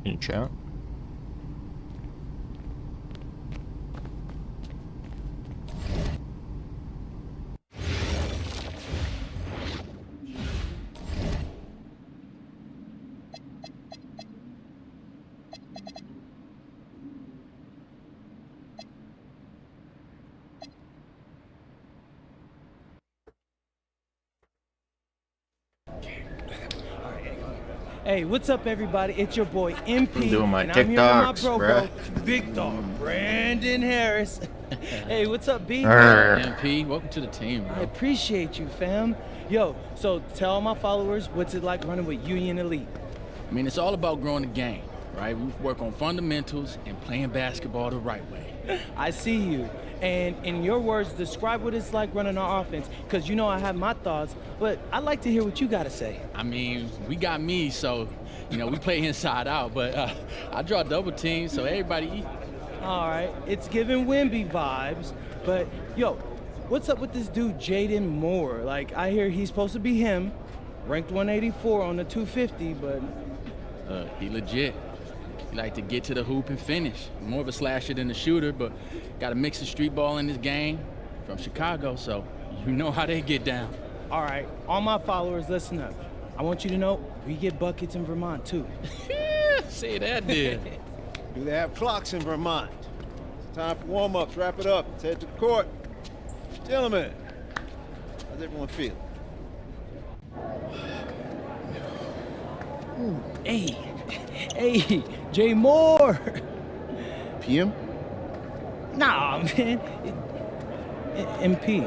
in chat. Hey, what's up, everybody? It's your boy MP, I'm doing my and I'm here with my TikToks, bro, Big Dog Brandon Harris. Hey, what's up, B? MP, welcome to the team, bro. I appreciate you, fam. Yo, so tell my followers, what's it like running with Union Elite? I mean, it's all about growing the game, right? We work on fundamentals and playing basketball the right way. I see you. And in your words, describe what it's like running our offense, because you know I have my thoughts, but I'd like to hear what you got to say. I mean, we got me, so, we play inside out, but I draw double teams, so everybody eat. All right, it's giving Wimby vibes, but yo, what's up with this dude, Jaden Moore? Like, I hear he's supposed to be him, ranked 184 on the 250, but... He legit. He like to get to the hoop and finish. More of a slasher than a shooter, but got a mix of street ball in this game from Chicago, so you know how they get down. All right, all my followers, listen up. I want you to know we get buckets in Vermont, too. Say that, dude. Do they have clocks in Vermont? It's time for warm-ups. Wrap it up. Let's head to the court. Gentlemen, how's everyone feel? Hey, Jay Moore. PM? Nah, man. MP.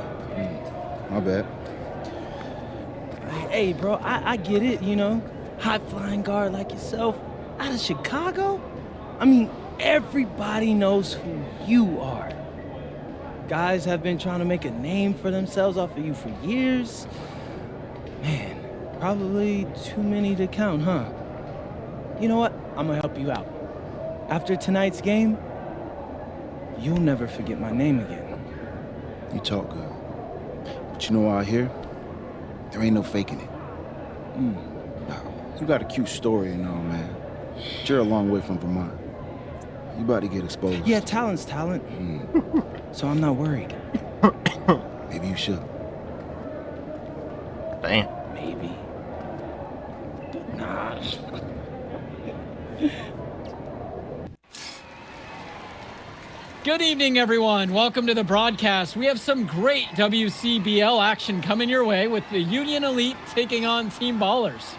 My bad. Hey, bro, I get it, high-flying guard like yourself out of Chicago. I mean, everybody knows who you are. Guys have been trying to make a name for themselves off of you for years. Man, probably too many to count, huh? You know what? I'm gonna help you out. After tonight's game, you'll never forget my name again. You talk good. But you know out here, there ain't no faking it. Nah, you got a cute story and all, man. But you're a long way from Vermont. You about to get exposed. Yeah, talent's talent. So I'm not worried. Maybe you should. Damn. Maybe. Nah. Good evening, everyone. Welcome to the broadcast. We have some great WCBL action coming your way with the Union Elite taking on Team Ballers.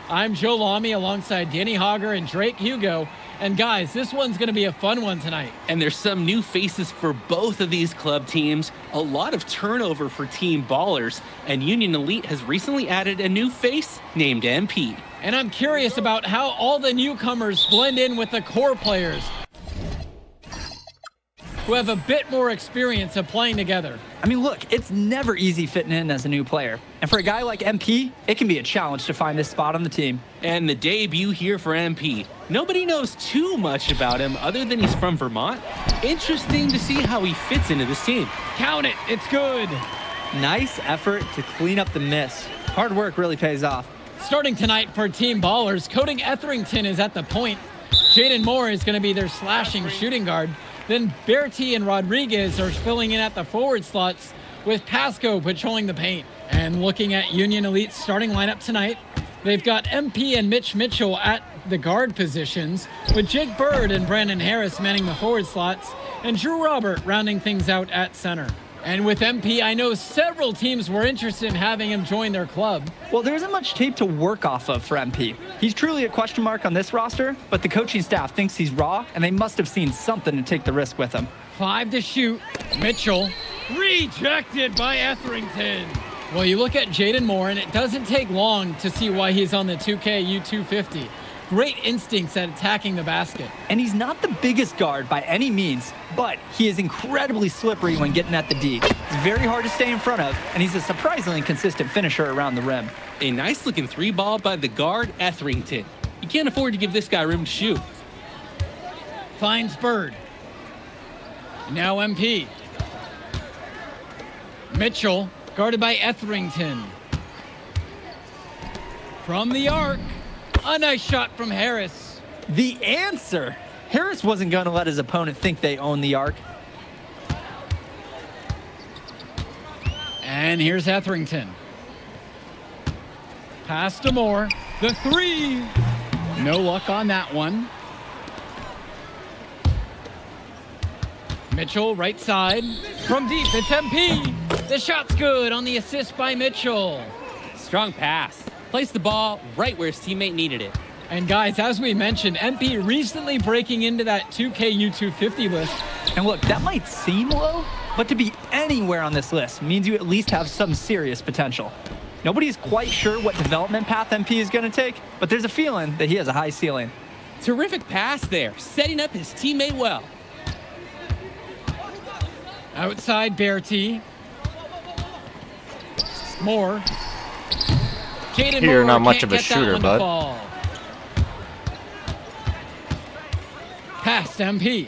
I'm Joe Lamy alongside Danny Hogger and Drake Hugo. And guys, this one's going to be a fun one tonight. And there's some new faces for both of these club teams, a lot of turnover for Team Ballers, and Union Elite has recently added a new face named MP. And I'm curious about how all the newcomers blend in with the core players, who have a bit more experience of playing together. I mean, look, it's never easy fitting in as a new player. And for a guy like MP, it can be a challenge to find his spot on the team. And the debut here for MP. Nobody knows too much about him other than he's from Vermont. Interesting to see how he fits into this team. Count it, it's good. Nice effort to clean up the miss. Hard work really pays off. Starting tonight for Team Ballers, Cody Etherington is at the point. Jaden Moore is going to be their slashing shooting guard. Then Bertie and Rodriguez are filling in at the forward slots, with Pasco patrolling the paint. And looking at Union Elite's starting lineup tonight, they've got MP and Mitch Mitchell at the guard positions, with Jake Bird and Brandon Harris manning the forward slots, and Drew Robert rounding things out at center. And with MP, I know several teams were interested in having him join their club. Well, there isn't much tape to work off of for MP. He's truly a question mark on this roster, but the coaching staff thinks he's raw, and they must have seen something to take the risk with him. 5 to shoot. Mitchell rejected by Etherington. Well, you look at Jaden Moore, and it doesn't take long to see why he's on the 2K U250. Great instincts at attacking the basket. And he's not the biggest guard by any means, but he is incredibly slippery when getting at the D. He's very hard to stay in front of, and he's a surprisingly consistent finisher around the rim. A nice-looking three ball by the guard, Etherington. You can't afford to give this guy room to shoot. Finds Bird. Now MP. Mitchell, guarded by Etherington. From the arc. A nice shot from Harris. The answer. Harris wasn't going to let his opponent think they own the arc. And here's Etherington. Pass to Moore. The three. No luck on that one. Mitchell, right side. From deep, it's MP. The shot's good on the assist by Mitchell. Strong pass. Placed the ball right where his teammate needed it. And guys, as we mentioned, MP recently breaking into that 2K U250 list. And look, that might seem low, but to be anywhere on this list means you at least have some serious potential. Nobody's quite sure what development path MP is going to take, but there's a feeling that he has a high ceiling. Terrific pass there, setting up his teammate well. Outside Bertie. Moore. Jaden You're Moore not much can't of a get that shooter, one to bud. fall. Past MP.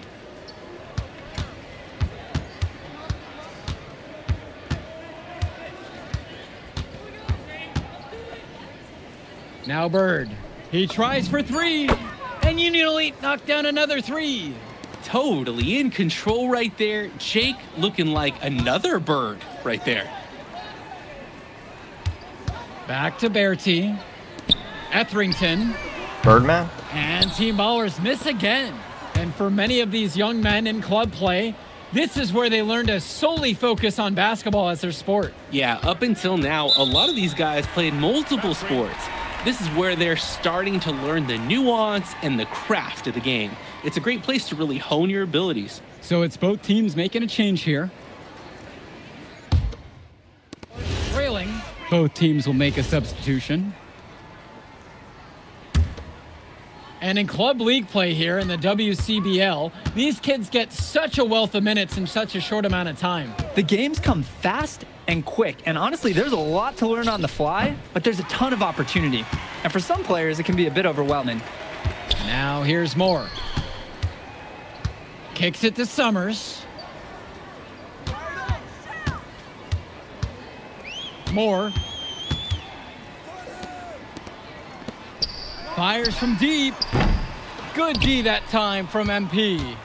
Now Bird. He tries for three. And Union Elite knocked down another three. Totally in control right there. Jake looking like another bird right there. Back to Bertie. Etherington. Birdman? And Team Ballers miss again. And for many of these young men in club play, this is where they learn to solely focus on basketball as their sport. Yeah, up until now, a lot of these guys played multiple sports. This is where they're starting to learn the nuance and the craft of the game. It's a great place to really hone your abilities. So it's both teams making a change here. Trailing. Both teams will make a substitution. And in club league play here in the WCBL, these kids get such a wealth of minutes in such a short amount of time. The games come fast and quick, and honestly, there's a lot to learn on the fly, but there's a ton of opportunity. And for some players, it can be a bit overwhelming. Now here's Moore. Kicks it to Summers. Moore. Fires from deep. Good D that time from MP.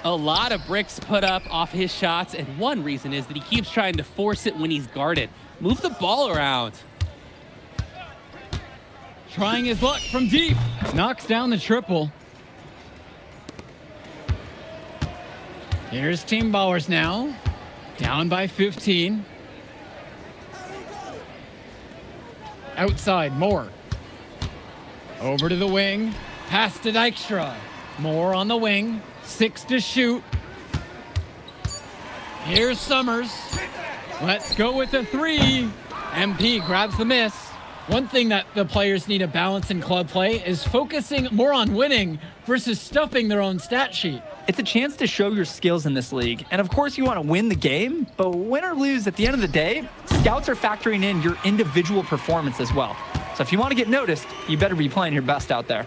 A lot of bricks put up off his shots, and one reason is that he keeps trying to force it when he's guarded. Move the ball around. Trying his luck from deep. Knocks down the triple. Here's Team Ballers now. Down by 15. Outside, Moore. Over to the wing. Pass to Dykstra. Moore on the wing. 6 to shoot. Here's Summers. Let's go with the three. MP grabs the miss. One thing that the players need to balance in club play is focusing more on winning versus stuffing their own stat sheet. It's a chance to show your skills in this league. And of course, you want to win the game, but win or lose, at the end of the day, scouts are factoring in your individual performance as well. So if you want to get noticed, you better be playing your best out there.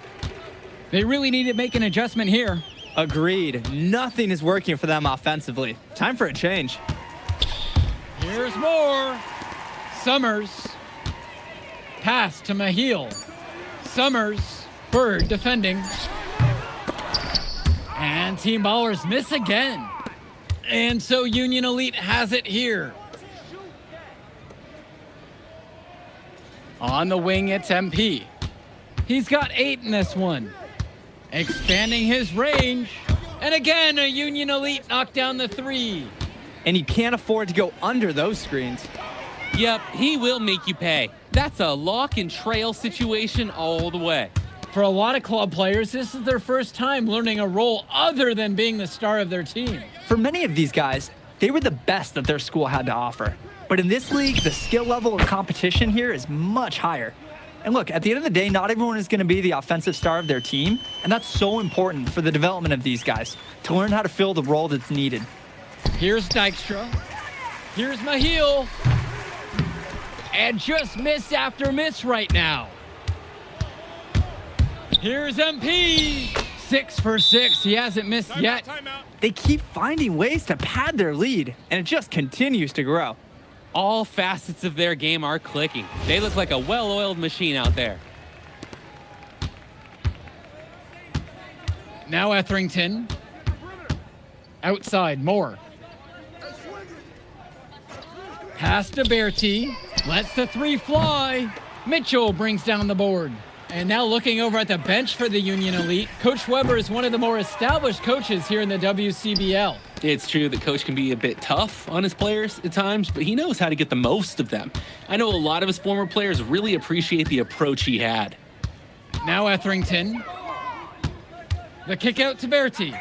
They really need to make an adjustment here. Agreed. Nothing is working for them offensively. Time for a change. Here's Moore. Summers. Pass to Mahil. Summers. Bird defending. And Team Ballers miss again. And so Union Elite has it here. On the wing, it's MP. He's got 8 in this one. Expanding his range. And again, a Union Elite knocked down the three. And you can't afford to go under those screens. Yep, he will make you pay. That's a lock and trail situation all the way. For a lot of club players, this is their first time learning a role other than being the star of their team. For many of these guys, they were the best that their school had to offer. But in this league, the skill level of competition here is much higher. And look, at the end of the day, not everyone is going to be the offensive star of their team, and that's so important for the development of these guys, to learn how to fill the role that's needed. Here's Dykstra. Here's Mahil. And just miss after miss right now. Here's MP. 6 for 6. He hasn't missed yet. They keep finding ways to pad their lead, and it just continues to grow. All facets of their game are clicking. They look like a well-oiled machine out there. Now Etherington. Outside, Moore. Pass to Bertie. Lets the three fly. Mitchell brings down the board. And now looking over at the bench for the Union Elite, Coach Weber is one of the more established coaches here in the WCBL. It's true that Coach can be a bit tough on his players at times, but he knows how to get the most of them. I know a lot of his former players really appreciate the approach he had. Now Etherington. The kick out to Bertie.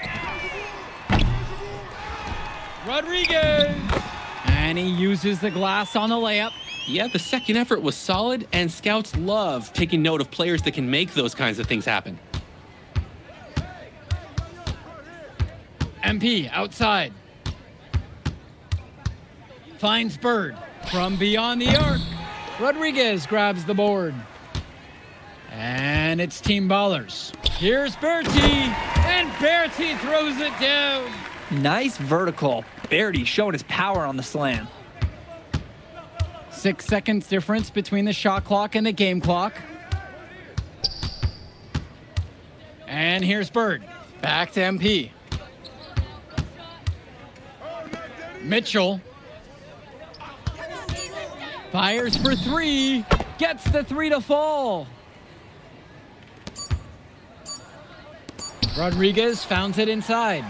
Rodriguez. And he uses the glass on the layup. Yeah, the second effort was solid, and scouts love taking note of players that can make those kinds of things happen. MP outside. Finds Bird from beyond the arc. Rodriguez grabs the board. And it's Team Ballers. Here's Bertie, and Bertie throws it down. Nice vertical. Bertie showing his power on the slam. 6 seconds difference between the shot clock and the game clock. And here's Bird. Back to MP. Mitchell. Fires for three. Gets the three to fall. Rodriguez founds it inside.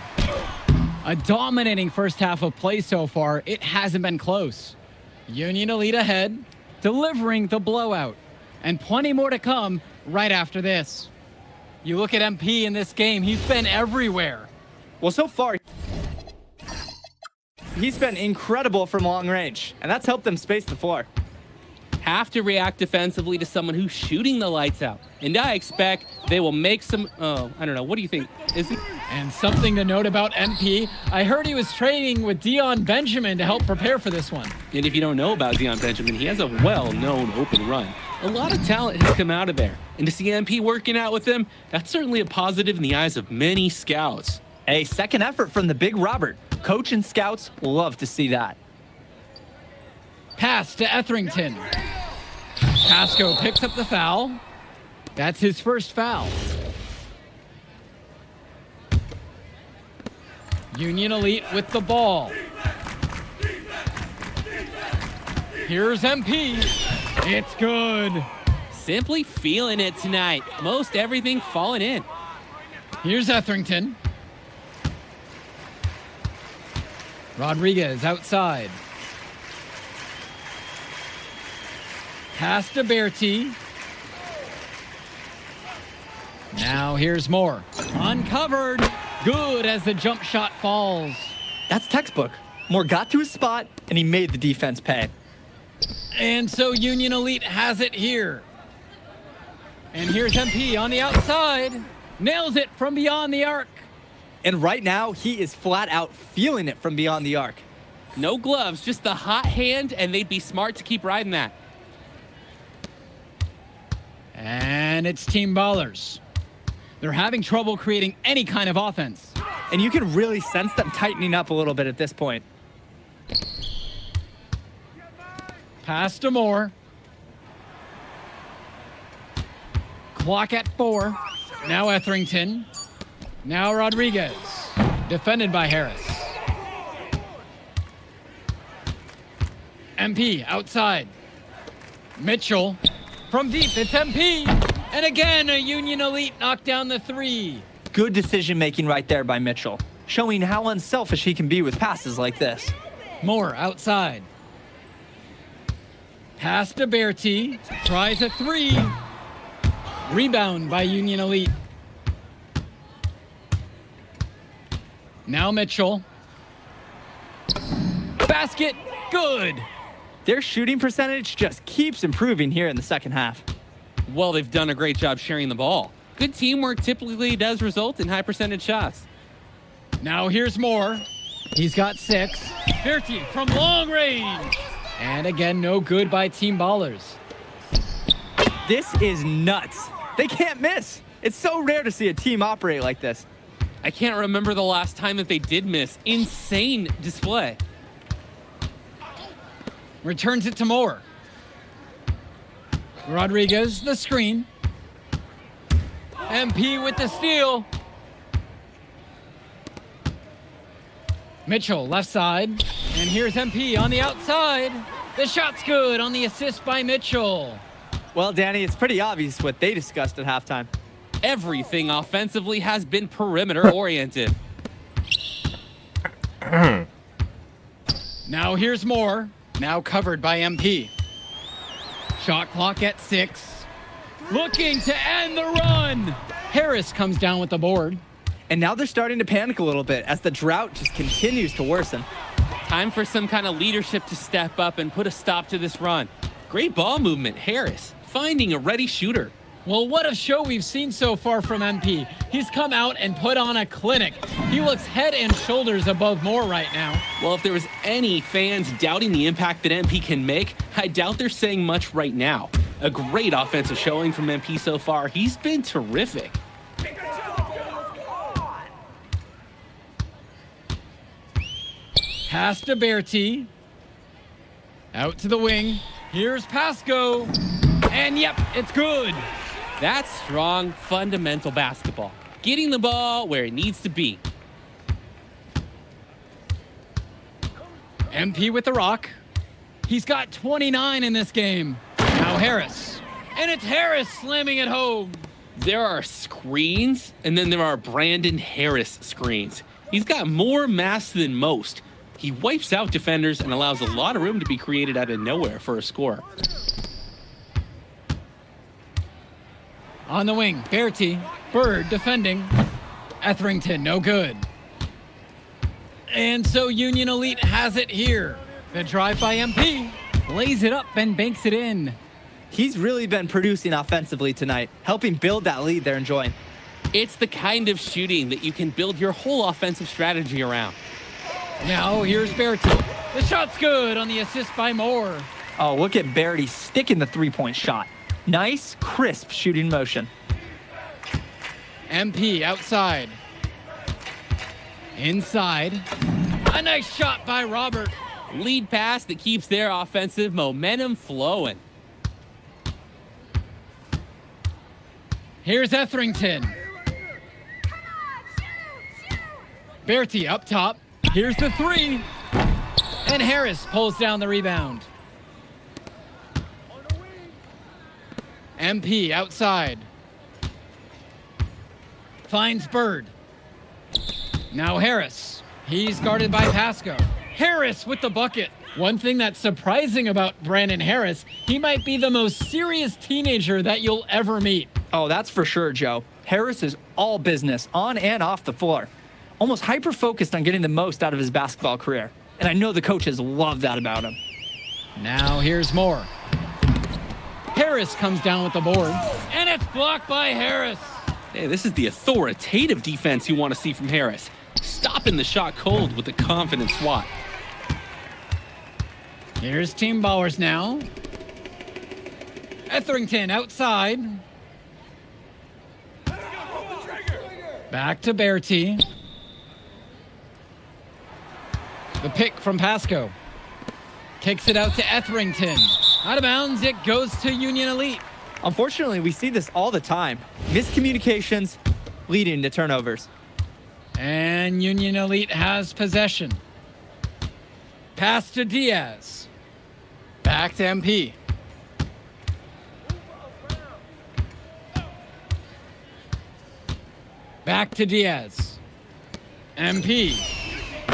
A dominating first half of play so far. It hasn't been close. Union Elite ahead, delivering the blowout. And plenty more to come right after this. You look at MP in this game, he's been everywhere. Well, so far, he's been incredible from long range, and that's helped them space the floor. Have to react defensively to someone who's shooting the lights out. And I expect they will make some, I don't know, what do you think? And something to note about MP, I heard he was training with Dion Benjamin to help prepare for this one. And if you don't know about Dion Benjamin, he has a well-known open run. A lot of talent has come out of there. And to see MP working out with them, that's certainly a positive in the eyes of many scouts. A second effort from the big Robert. Coach and scouts love to see that. Pass to Etherington. Pasco picks up the foul. That's his first foul. Union Elite with the ball. Here's MP. It's good. Simply feeling it tonight. Most everything falling in. Here's Etherington. Rodriguez outside. Pass to Bertie. Now here's Moore. Uncovered. Good as the jump shot falls. That's textbook. Moore got to his spot, and he made the defense pay. And so Union Elite has it here. And here's MP on the outside. Nails it from beyond the arc. And right now, he is flat out feeling it from beyond the arc. No gloves, just the hot hand, and they'd be smart to keep riding that. And it's Team Ballers. They're having trouble creating any kind of offense. And you can really sense them tightening up a little bit at this point. Pass to Moore. Clock at 4. Now Etherington. Now Rodriguez. Defended by Harris. MP outside. Mitchell. From deep, it's MP. And again, a Union Elite knocked down the three. Good decision making right there by Mitchell, showing how unselfish he can be with passes like this. Moore outside. Pass to Bertie. Tries a three. Rebound by Union Elite. Now Mitchell. Basket. Good. Their shooting percentage just keeps improving here in the second half. Well, they've done a great job sharing the ball. Good teamwork typically does result in high percentage shots. Now here's Moore. He's got 6. Bertie from long range. And again, no good by Team Ballers. This is nuts. They can't miss. It's so rare to see a team operate like this. I can't remember the last time that they did miss. Insane display. Returns it to Moore. Rodriguez, the screen. MP with the steal. Mitchell, left side. And here's MP on the outside. The shot's good on the assist by Mitchell. Well, Danny, it's pretty obvious what they discussed at halftime. Everything offensively has been perimeter oriented. Now here's Moore. Now covered by MP. Shot clock at 6. Looking to end the run. Harris comes down with the board. And now they're starting to panic a little bit as the drought just continues to worsen. Time for some kind of leadership to step up and put a stop to this run. Great ball movement, Harris, finding a ready shooter. Well, what a show we've seen so far from MP. He's come out and put on a clinic. He looks head and shoulders above Moore right now. Well, if there was any fans doubting the impact that MP can make, I doubt they're saying much right now. A great offensive showing from MP so far. He's been terrific. Pass to Bertie. Out to the wing. Here's Pasco. And yep, it's good. That's strong, fundamental basketball. Getting the ball where it needs to be. MP with the rock. He's got 29 in this game. Now Harris. And it's Harris slamming it home. There are screens, and then there are Brandon Harris screens. He's got more mass than most. He wipes out defenders and allows a lot of room to be created out of nowhere for a score. On the wing, Bertie. Bird defending. Etherington, no good. And so Union Elite has it here. The drive by MP. Lays it up and banks it in. He's really been producing offensively tonight, helping build that lead they're enjoying. It's the kind of shooting that you can build your whole offensive strategy around. Now here's Bertie. The shot's good on the assist by Moore. Oh, look at Bertie sticking the three-point shot. Nice, crisp shooting motion. MP outside. Inside. A nice shot by Robert. Lead pass that keeps their offensive momentum flowing. Here's Etherington. Bertie up top. Here's the three. And Harris pulls down the rebound. MP outside. Finds Bird. Now Harris. He's guarded by Pasco. Harris with the bucket. One thing that's surprising about Brandon Harris, he might be the most serious teenager that you'll ever meet. Oh, that's for sure, Joe. Harris is all business on and off the floor. Almost hyper-focused on getting the most out of his basketball career. And I know the coaches love that about him. Now here's Moore. Harris comes down with the board. And it's blocked by Harris. Hey, this is the authoritative defense you want to see from Harris. Stopping the shot cold with a confident swat. Here's Team Ballers now. Etherington outside. Back to Bertie. The pick from Pasco. Kicks it out to Etherington. Out of bounds, it goes to Union Elite. Unfortunately, we see this all the time. Miscommunications leading to turnovers. And Union Elite has possession. Pass to Diaz. Back to MP. Back to Diaz. MP.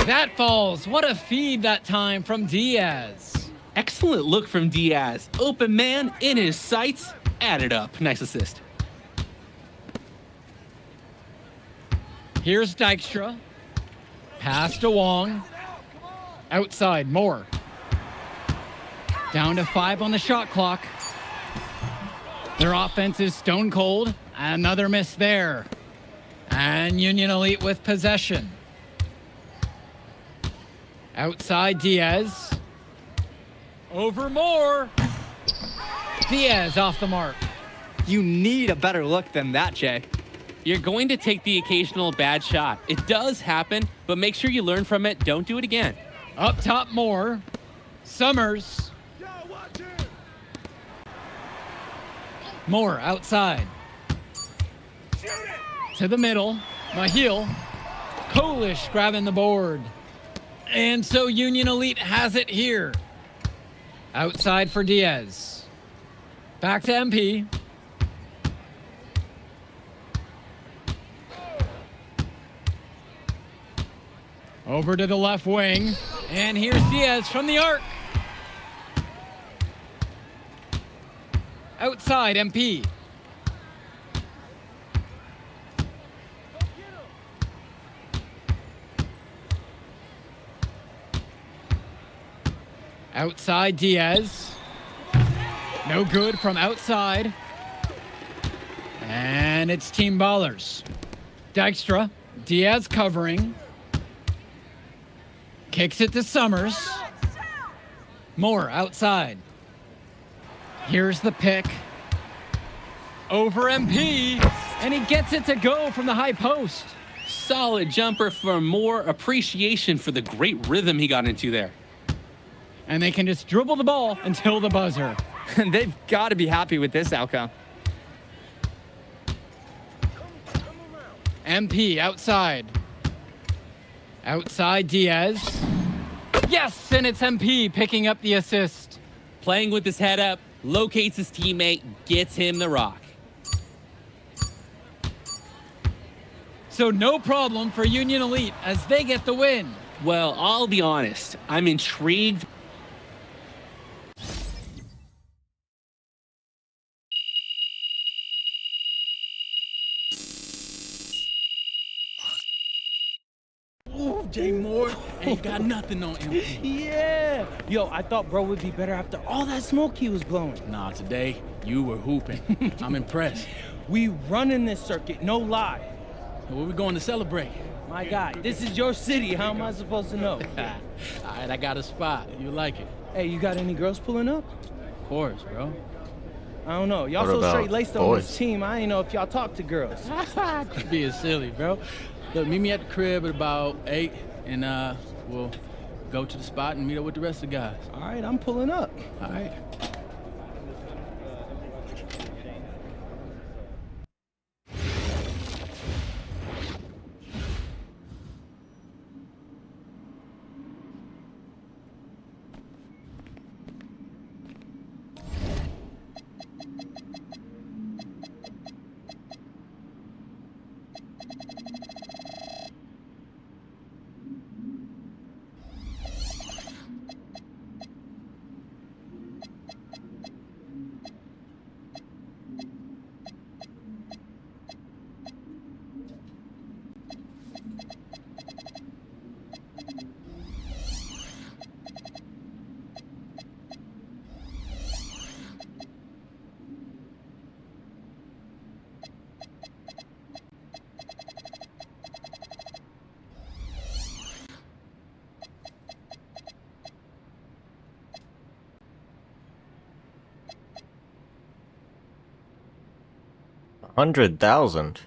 That falls. What a feed that time from Diaz. Excellent look from Diaz. Open man in his sights. Added up. Nice assist. Here's Dykstra. Pass to Wong. Outside, Moore. Down to 5 on the shot clock. Their offense is stone cold. Another miss there. And Union Elite with possession. Outside Diaz. Over Moore. Diaz off the mark. You need a better look than that, Jay. You're going to take the occasional bad shot. It does happen, but make sure you learn from it. Don't do it again. Up top Moore. Summers. Moore outside. To the middle. Mahil. Kolish grabbing the board. And so Union Elite has it here. Outside for Diaz. Back to MP. Over to the left wing. And here's Diaz from the arc. Outside, MP. Outside, Diaz. No good from outside. And it's Team Ballers. Dykstra. Diaz covering. Kicks it to Summers. Moore outside. Here's the pick. Over MP. And he gets it to go from the high post. Solid jumper for more appreciation for the great rhythm he got into there. And they can just dribble the ball until the buzzer. They've got to be happy with this outcome. MP outside. Outside Diaz. Yes, and it's MP picking up the assist. Playing with his head up, locates his teammate, gets him the rock. So no problem for Union Elite as they get the win. Well, I'll be honest, I'm intrigued. Ooh, Jay Moore ain't got nothing on him. Yeah. Yo, I thought bro would be better after all that smoke he was blowing. Nah, today, you were hooping. I'm impressed. We running this circuit, no lie. Where we going to celebrate? My guy, this is your city. How am I supposed to know? All right, I got a spot. You like it? Hey, you got any girls pulling up? Of course, bro. I don't know. Y'all What so about straight laced on this boys? team. I ain't know if y'all talk to girls. Quit being silly, bro. Look, meet me at the crib at about 8, and we'll go to the spot and meet up with the rest of the guys. All right, I'm pulling up. All right. $100,000.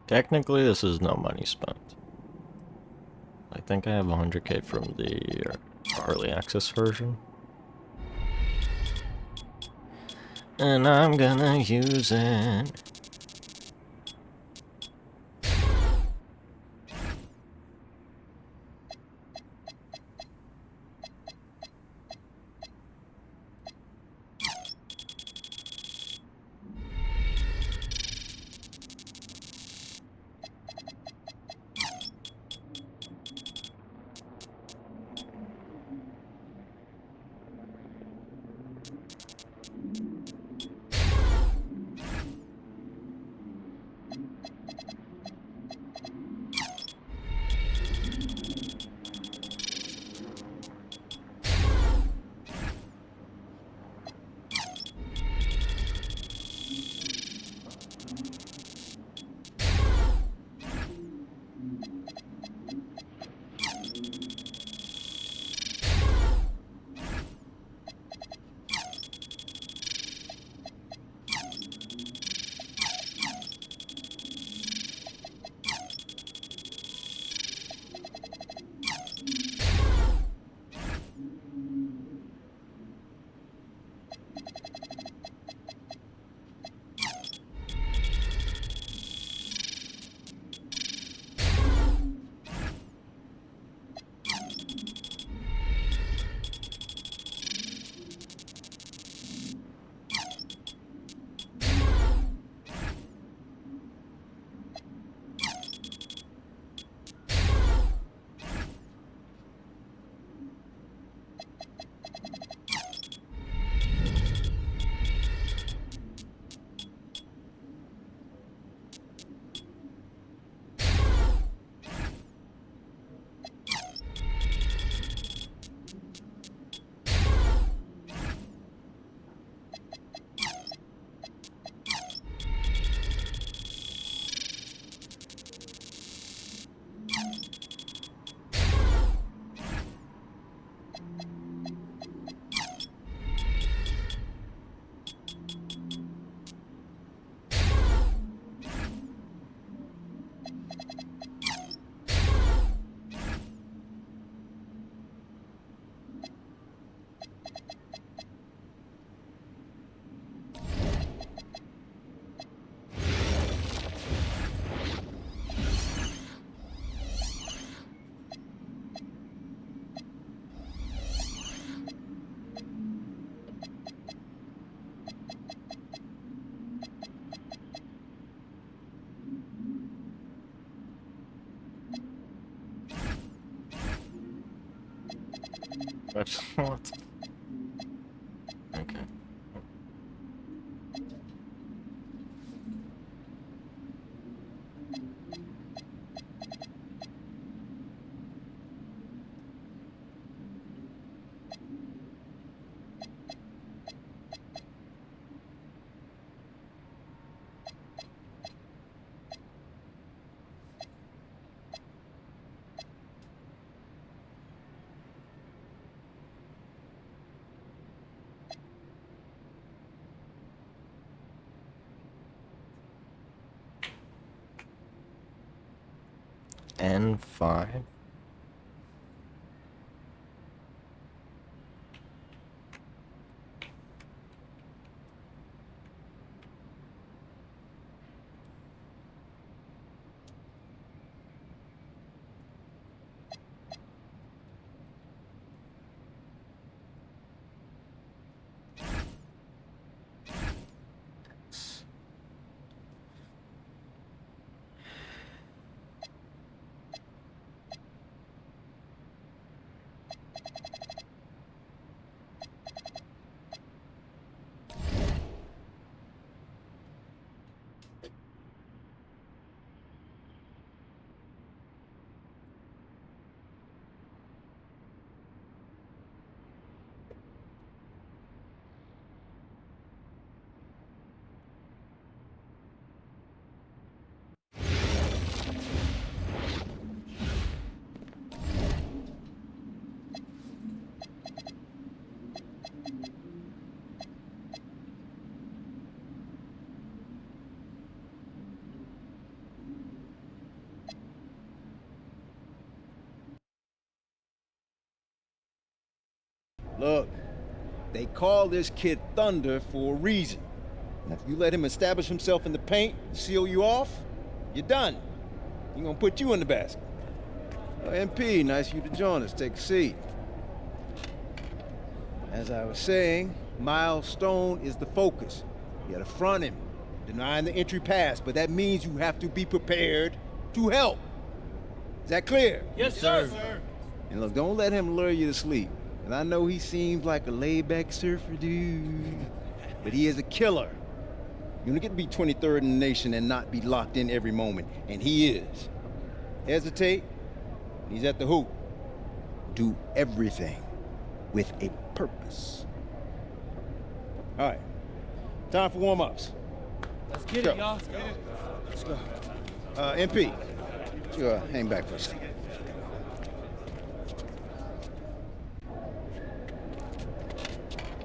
Technically, this is no money spent. I think I have 100K from the early access version. And I'm gonna use it. What? Okay. N5. Look, they call this kid Thunder for a reason. And if you let him establish himself in the paint and seal you off, you're done. He's gonna put you in the basket. MP, nice of you to join us. Take a seat. As I was saying, Miles Stone is the focus. You gotta front him, denying the entry pass, but that means you have to be prepared to help. Is that clear? Yes, sir. And look, don't let him lure you to sleep. And I know he seems like a laid-back surfer dude, but he is a killer. You don't get to be 23rd in the nation and not be locked in every moment, and he is. Hesitate, he's at the hoop. Do everything with a purpose. All right, time for warm-ups. Let's get it, y'all. Let's go. MP, you hang back for a second.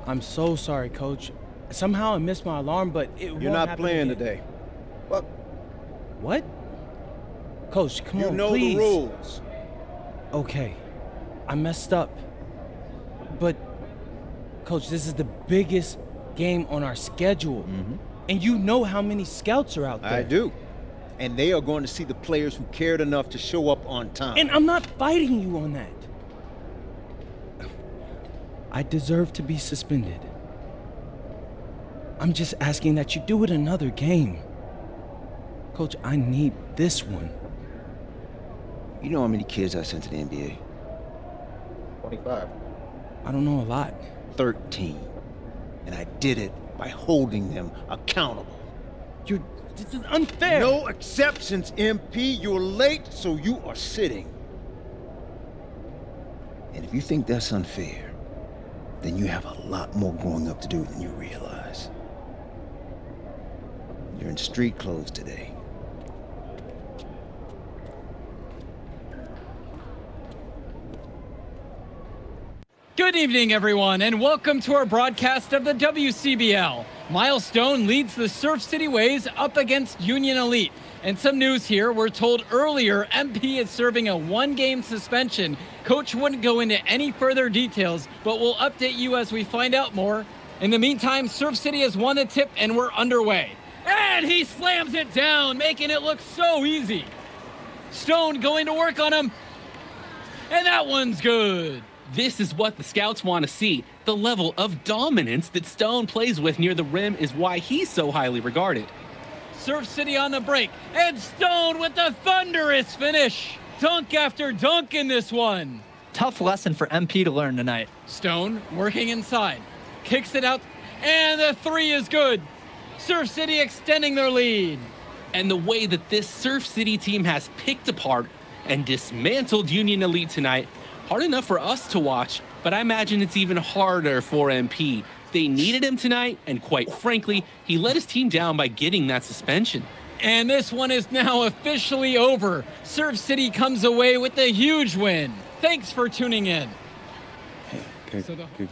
I'm so sorry, Coach. Somehow I missed my alarm, but it won't You're not happen playing again. today. Well, What? Coach, come you on, know please. the rules. Okay, I messed up. But, Coach, this is the biggest game on our schedule. And you know how many scouts are out there. I do. And they are going to see the players who cared enough to show up on time. And I'm not fighting you on that. I deserve to be suspended. I'm just asking that you do it another game. Coach, I need this one. You know how many kids I sent to the NBA? 25. I don't know a lot. 13. And I did it by holding them accountable. This is unfair. No exceptions, MP. You're late, so you are sitting. And if you think that's unfair, then you have a lot more growing up to do than you realize. You're in street clothes today. Good evening, everyone, and welcome to our broadcast of the WCBL. Miles Stone leads the Surf City Waves up against Union Elite. And some news here, we're told earlier MP is serving a 1-game suspension. Coach wouldn't go into any further details, but we'll update you as we find out more. In the meantime, Surf City has won the tip and we're underway. And he slams it down, making it look so easy. Stone going to work on him. And that one's good. This is what the scouts want to see. The level of dominance that Stone plays with near the rim is why he's so highly regarded. Surf City on the break, and Stone with the thunderous finish. Dunk after dunk in this one. Tough lesson for MP to learn tonight. Stone working inside. Kicks it out, and the three is good. Surf City extending their lead. And the way that this Surf City team has picked apart and dismantled Union Elite tonight, hard enough for us to watch, but I imagine it's even harder for MP. They needed him tonight, and quite frankly, he let his team down by getting that suspension. And this one is now officially over. Surf City comes away with a huge win. Thanks for tuning in. Hey, good game.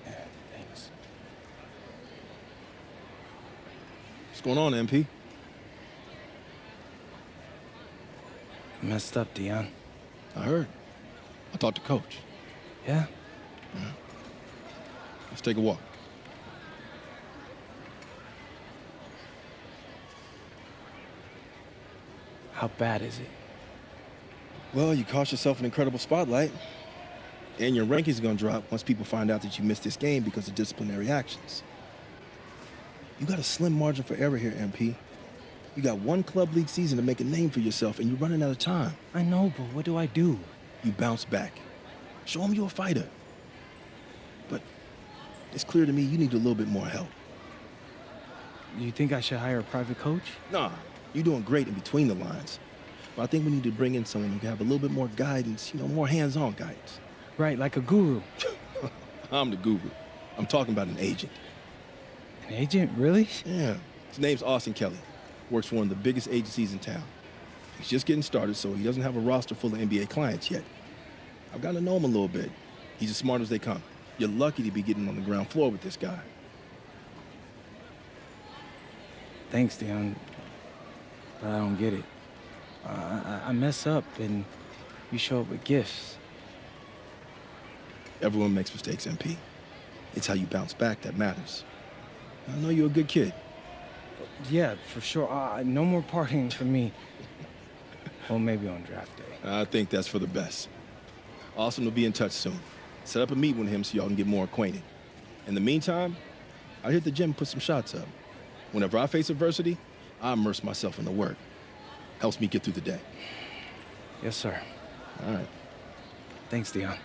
Yeah, thanks. What's going on, MP? Messed up, Dion. I heard. I talked to Coach. Yeah? Let's take a walk. How bad is it? Well, you cost yourself an incredible spotlight. And your rankings are going to drop once people find out that you missed this game because of disciplinary actions. You got a slim margin for error here, MP. You got one club league season to make a name for yourself, and you're running out of time. I know, but what do I do? You bounce back. Show them you're a fighter. But it's clear to me you need a little bit more help. You think I should hire a private coach? Nah, you're doing great in between the lines. But I think we need to bring in someone who can have a little bit more guidance, more hands-on guidance. Right, like a guru. I'm the guru. I'm talking about an agent. An agent, really? Yeah. His name's Austin Kelly. Works for one of the biggest agencies in town. He's just getting started, so he doesn't have a roster full of NBA clients yet. I've gotten to know him a little bit. He's as smart as they come. You're lucky to be getting on the ground floor with this guy. Thanks, Dion. But I don't get it. I mess up, and you show up with gifts. Everyone makes mistakes, MP. It's how you bounce back that matters. I know you're a good kid. Yeah, for sure. No more partying for me. Well, maybe on draft day. I think that's for the best. Austin will be in touch soon. Set up a meeting with him so y'all can get more acquainted. In the meantime, I hit the gym and put some shots up. Whenever I face adversity, I immerse myself in the work. Helps me get through the day. Yes, sir. All right. Thanks, Dion.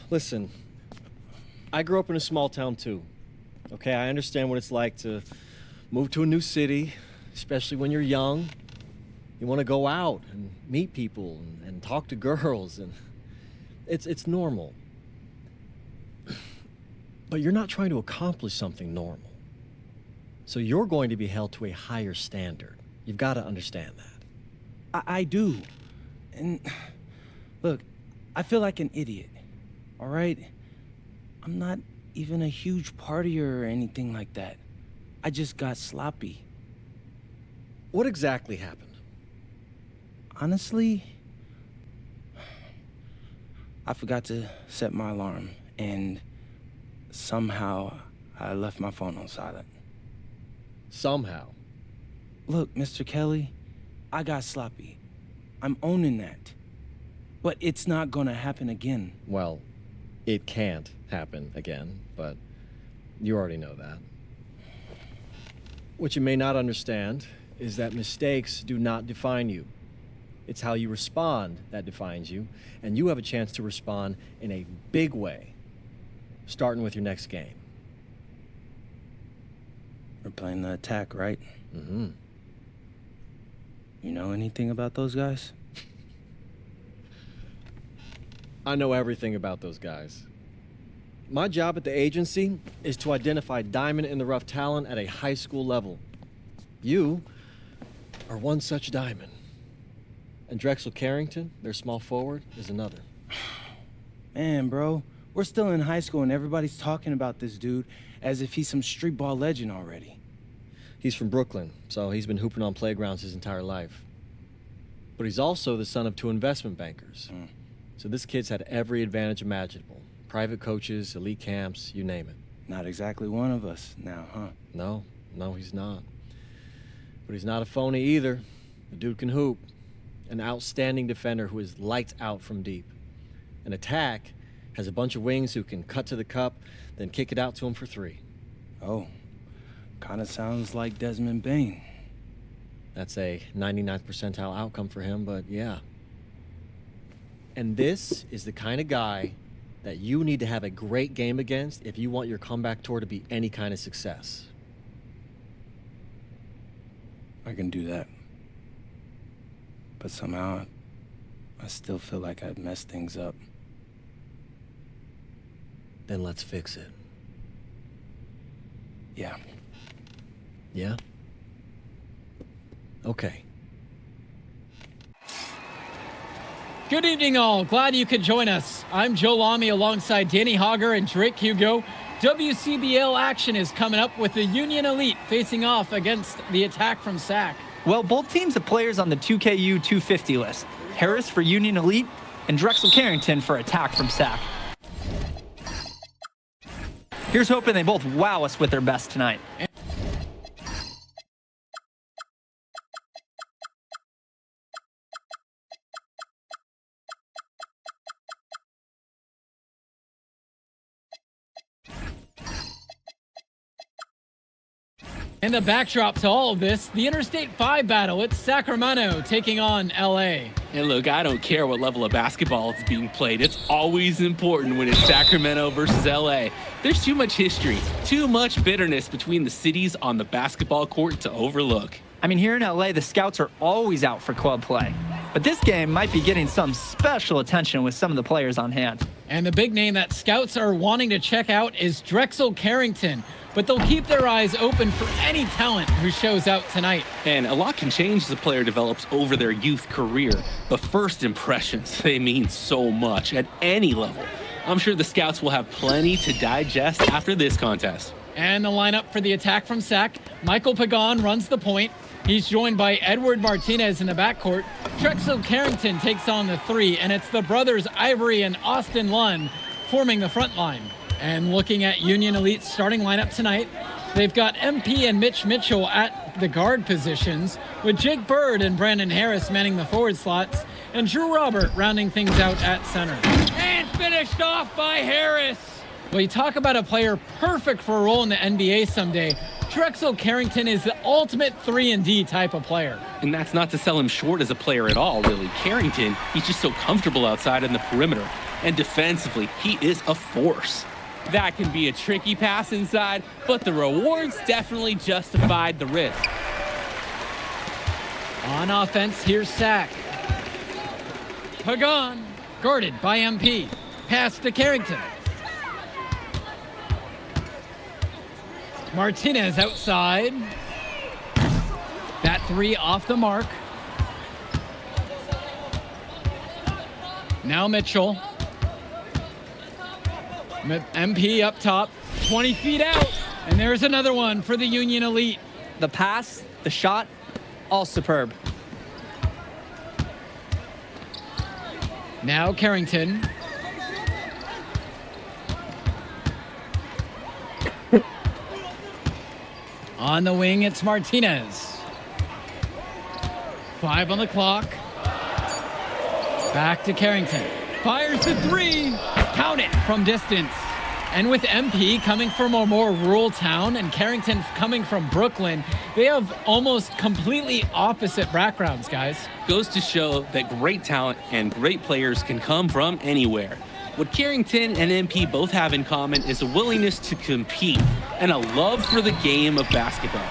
Listen, I grew up in a small town too. Okay, I understand what it's like to move to a new city, especially when you're young. You want to go out and meet people and talk to girls, and it's normal. But you're not trying to accomplish something normal. So you're going to be held to a higher standard. You've got to understand that. I do. And look, I feel like an idiot. All right? I'm not even a huge partier or anything like that. I just got sloppy. What exactly happened? Honestly, I forgot to set my alarm, and somehow I left my phone on silent. Somehow? Look, Mr. Kelly, I got sloppy. I'm owning that. But it's not gonna happen again. Well, it can't happen again, but you already know that. What you may not understand is that mistakes do not define you. It's how you respond that defines you, and you have a chance to respond in a big way, starting with your next game. We're playing the attack, right? Mm-hmm. You know anything about those guys? I know everything about those guys. My job at the agency is to identify diamond-in-the-rough talent at a high school level. You are one such diamond. And Drexel Carrington, their small forward, is another. Man, bro, we're still in high school and everybody's talking about this dude as if he's some street ball legend already. He's from Brooklyn, so he's been hooping on playgrounds his entire life. But he's also the son of 2 investment bankers. So this kid's had every advantage imaginable. Private coaches, elite camps, you name it. Not exactly one of us now, huh? No, he's not. But he's not a phony either. The dude can hoop. An outstanding defender who is lights out from deep. An attack has a bunch of wings who can cut to the cup, then kick it out to him for 3. Oh, kind of sounds like Desmond Bain. That's a 99th percentile outcome for him, but yeah. And this is the kind of guy that you need to have a great game against if you want your comeback tour to be any kind of success. I can do that. But somehow, I still feel like I'd messed things up. Then let's fix it. Yeah. Yeah? Okay. Good evening, all. Glad you could join us. I'm Joe Lamy alongside Danny Hogger and Drake Hugo. WCBL action is coming up with the Union Elite facing off against the Attack from SAC. Well, both teams have players on the 2KU 250 list. Harris for Union Elite and Drexel Carrington for Attack from SAC. Here's hoping they both wow us with their best tonight. And the backdrop to all of this, the Interstate 5 battle. It's Sacramento taking on LA. And look, I don't care what level of basketball is being played. It's always important when it's Sacramento versus LA. There's too much history, too much bitterness between the cities on the basketball court to overlook. I mean, here in LA, the scouts are always out for club play. But this game might be getting some special attention with some of the players on hand. And the big name that scouts are wanting to check out is Drexel Carrington. But they'll keep their eyes open for any talent who shows out tonight. And a lot can change as a player develops over their youth career. But first impressions, they mean so much at any level. I'm sure the scouts will have plenty to digest after this contest. And the lineup for the Attack from SAC. Michael Pagan runs the point. He's joined by Edward Martinez in the backcourt. Drexel Carrington takes on the 3, and it's the brothers Ivory and Austin Lund forming the front line. And looking at Union Elite's starting lineup tonight, they've got MP and Mitch Mitchell at the guard positions, with Jake Bird and Brandon Harris manning the forward slots, and Drew Robert rounding things out at center. And finished off by Harris. Well, you talk about a player perfect for a role in the NBA someday. Drexel Carrington is the ultimate 3-and-D type of player. And that's not to sell him short as a player at all, really. Carrington, he's just so comfortable outside in the perimeter. And defensively, he is a force. That can be a tricky pass inside, but the rewards definitely justified the risk. On offense, here's SAC. Pagan, guarded by MP. Pass to Carrington. Martinez outside. That 3 off the mark. Now Mitchell. MP up top, 20 feet out, and there's another one for the Union Elite. The pass, the shot, all superb. Now Carrington. On the wing, it's Martinez. 5 on the clock. Back to Carrington. Fires the 3. Count it from distance. And with MP coming from a more rural town and Carrington coming from Brooklyn, they have almost completely opposite backgrounds, guys. Goes to show that great talent and great players can come from anywhere. What Carrington and MP both have in common is a willingness to compete and a love for the game of basketball.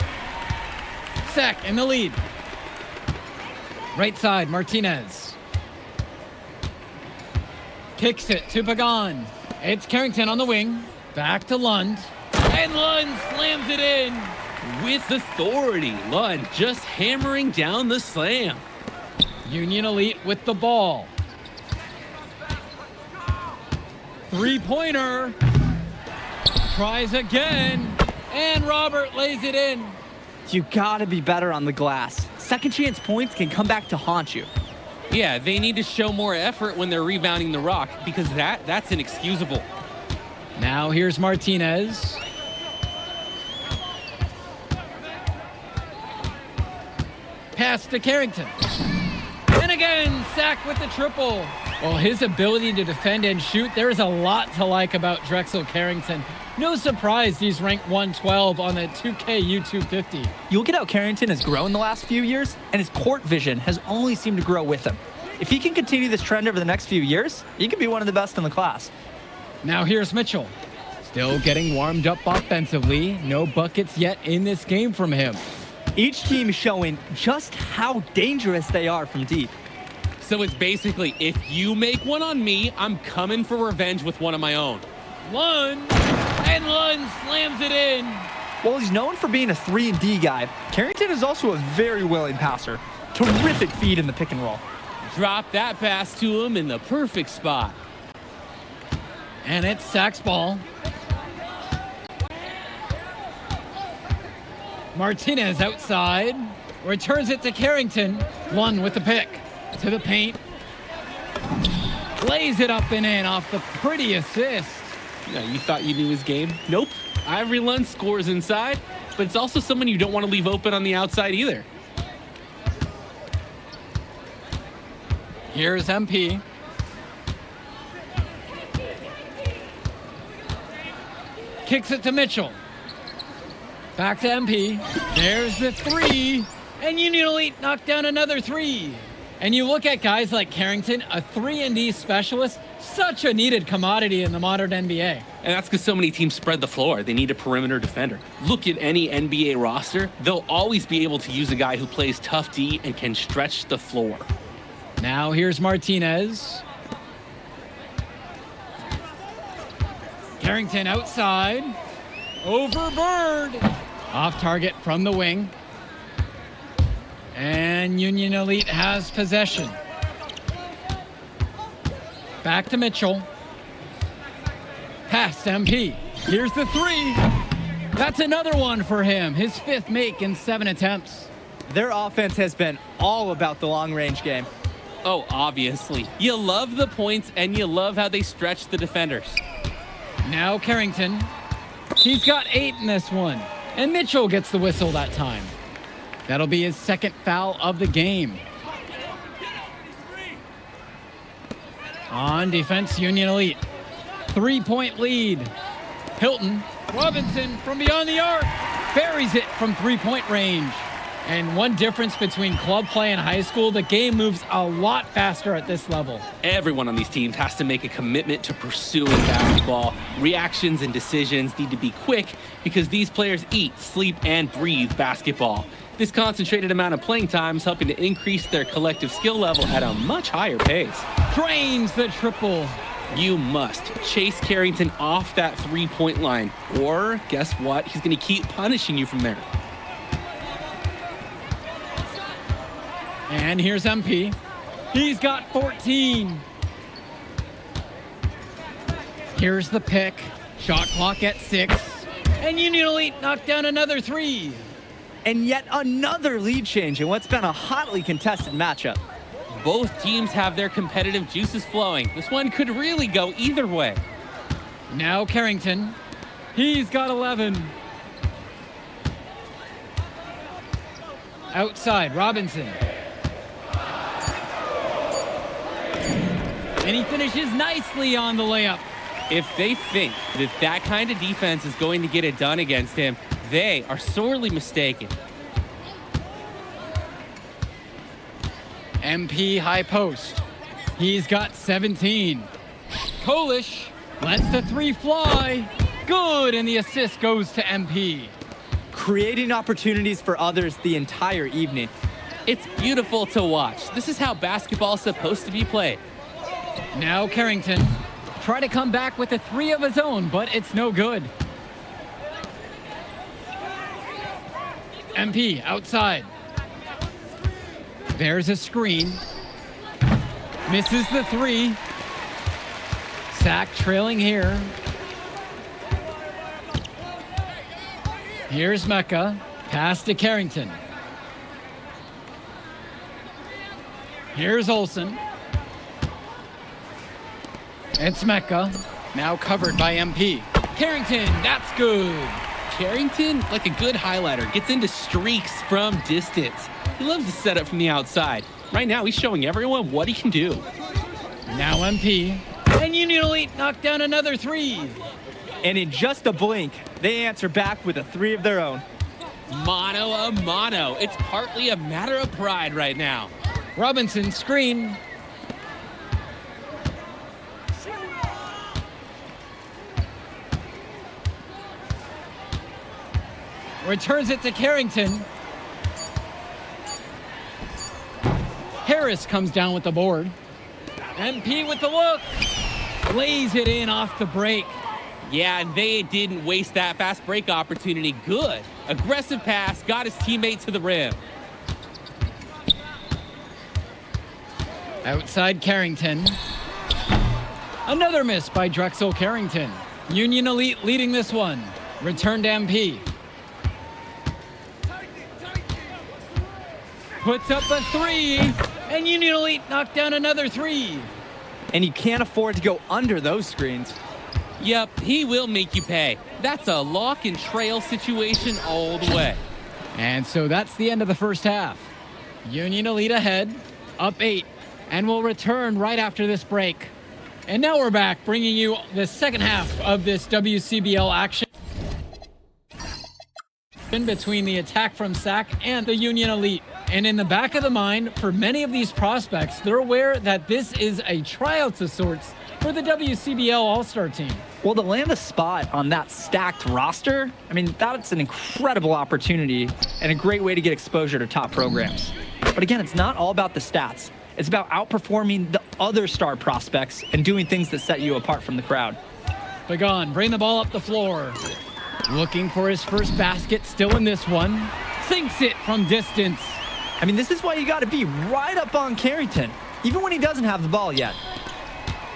SAC in the lead. Right side, Martinez. Kicks it to Pagan. It's Carrington on the wing. Back to Lund. And Lund slams it in. With authority, Lund just hammering down the slam. Union Elite with the ball. Three-pointer. Tries again. And Robert lays it in. You gotta be better on the glass. Second chance points can come back to haunt you. Yeah, they need to show more effort when they're rebounding the rock because that's inexcusable. Now here's Martinez. Pass to Carrington. And again, Sack with the triple. Well, his ability to defend and shoot, there is a lot to like about Drexel Carrington. No surprise he's ranked 112 on the 2K YouTube 50. You look at how Carrington has grown the last few years, and his court vision has only seemed to grow with him. If he can continue this trend over the next few years, he could be one of the best in the class. Now here's Mitchell. Still getting warmed up offensively. No buckets yet in this game from him. Each team is showing just how dangerous they are from deep. So it's basically, if you make one on me, I'm coming for revenge with one of my own. Lund, and Lund slams it in. While he's known for being a 3-and-D guy, Carrington is also a very willing passer. Terrific feed in the pick and roll. Drop that pass to him in the perfect spot. And it's Sack's ball. Martinez outside. Returns it to Carrington. Lund with the pick. To the paint. Lays it up and in off the pretty assist. Yeah, you thought you knew his game? Nope. Ivory Lund scores inside, but it's also someone you don't want to leave open on the outside either. Here's MP. Kicks it to Mitchell. Back to MP. There's the three. And Union Elite knocked down another three. And you look at guys like Carrington, a 3-and-D specialist, such a needed commodity in the modern NBA. And that's because so many teams spread the floor. They need a perimeter defender. Look at any NBA roster. They'll always be able to use a guy who plays tough D and can stretch the floor. Now here's Martinez. Carrington outside. Over Bird. Off target from the wing. And Union Elite has possession. Back to Mitchell. Pass to MP. Here's the three. That's another one for him. His fifth make in 7 attempts. Their offense has been all about the long-range game. Oh, obviously. You love the points and you love how they stretch the defenders. Now Carrington. He's got 8 in this one. And Mitchell gets the whistle that time. That'll be his second foul of the game. On defense, Union Elite. 3-point lead. Hilton. Robinson from beyond the arc. Buries it from 3-point range. And one difference between club play and high school, the game moves a lot faster at this level. Everyone on these teams has to make a commitment to pursuing basketball. Reactions and decisions need to be quick because these players eat, sleep, and breathe basketball. This concentrated amount of playing time is helping to increase their collective skill level at a much higher pace. Drains the triple. You must chase Carrington off that 3-point line, or guess what? He's going to keep punishing you from there. And here's MP. He's got 14. Here's the pick. Shot clock at 6. And Union Elite knocked down another 3. And yet another lead change in what's been a hotly contested matchup. Both teams have their competitive juices flowing. This one could really go either way. Now Carrington. He's got 11. Outside, Robinson. And he finishes nicely on the layup. If they think that that kind of defense is going to get it done against him, they are sorely mistaken. MP high post. He's got 17. Kolish lets the 3 fly. Good, and the assist goes to MP. Creating opportunities for others the entire evening. It's beautiful to watch. This is how basketball is supposed to be played. Now Carrington. Try to come back with a 3 of his own, but it's no good. MP outside. There's a screen. Misses the three. Sack trailing here. Here's Mecca. Pass to Carrington. Here's Olsen. It's Mecca. Now covered by MP. Carrington, that's good. Carrington, like a good highlighter, gets into streaks from distance. He loves to set up from the outside. Right now, he's showing everyone what he can do. Now MP. And Union Elite knocked down another three. And in just a blink, they answer back with a three of their own. Mano a mano. It's partly a matter of pride right now. Robinson screen. Returns it to Carrington. Harris comes down with the board. MP with the look. Lays it in off the break. Yeah, and they didn't waste that fast break opportunity. Good. Aggressive pass, got his teammate to the rim. Outside Carrington. Another miss by Drexel Carrington. Union Elite leading this one. Return to MP. Puts up a three, and Union Elite knocked down another three. And you can't afford to go under those screens. Yep, he will make you pay. That's a lock and trail situation all the way. And so that's the end of the first half. Union Elite ahead, up 8, and will return right after this break. And now we're back, bringing you the second half of this WCBL action between the attack from SAC and the Union Elite. And in the back of the mind, for many of these prospects, they're aware that this is a tryout of sorts for the WCBL All-Star team. Well, to land a spot on that stacked roster, I mean, that's an incredible opportunity and a great way to get exposure to top programs. But again, it's not all about the stats. It's about outperforming the other star prospects and doing things that set you apart from the crowd. Pagan, bring the ball up the floor. Looking for his first basket, still in this one. Sinks it from distance. I mean, this is why you got to be right up on Carrington, even when he doesn't have the ball yet.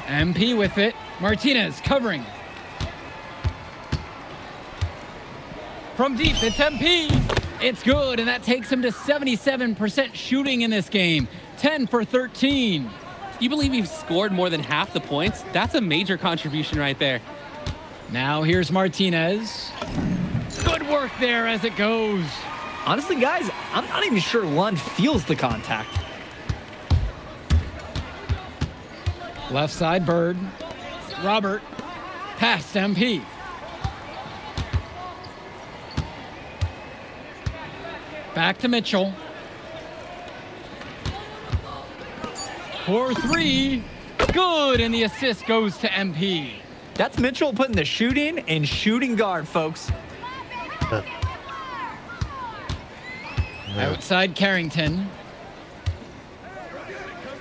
MP with it. Martinez covering. From deep, it's MP. It's good, and that takes him to 77% shooting in this game. 10 for 13. You believe he's scored more than half the points? That's a major contribution right there. Now here's Martinez. Good work there as it goes. Honestly, guys, I'm not even sure Lund feels the contact. Left side, Bird. Robert. Past MP. Back to Mitchell. 4-3. Good, and the assist goes to MP. That's Mitchell putting the shooting in shooting guard, folks. Outside Carrington.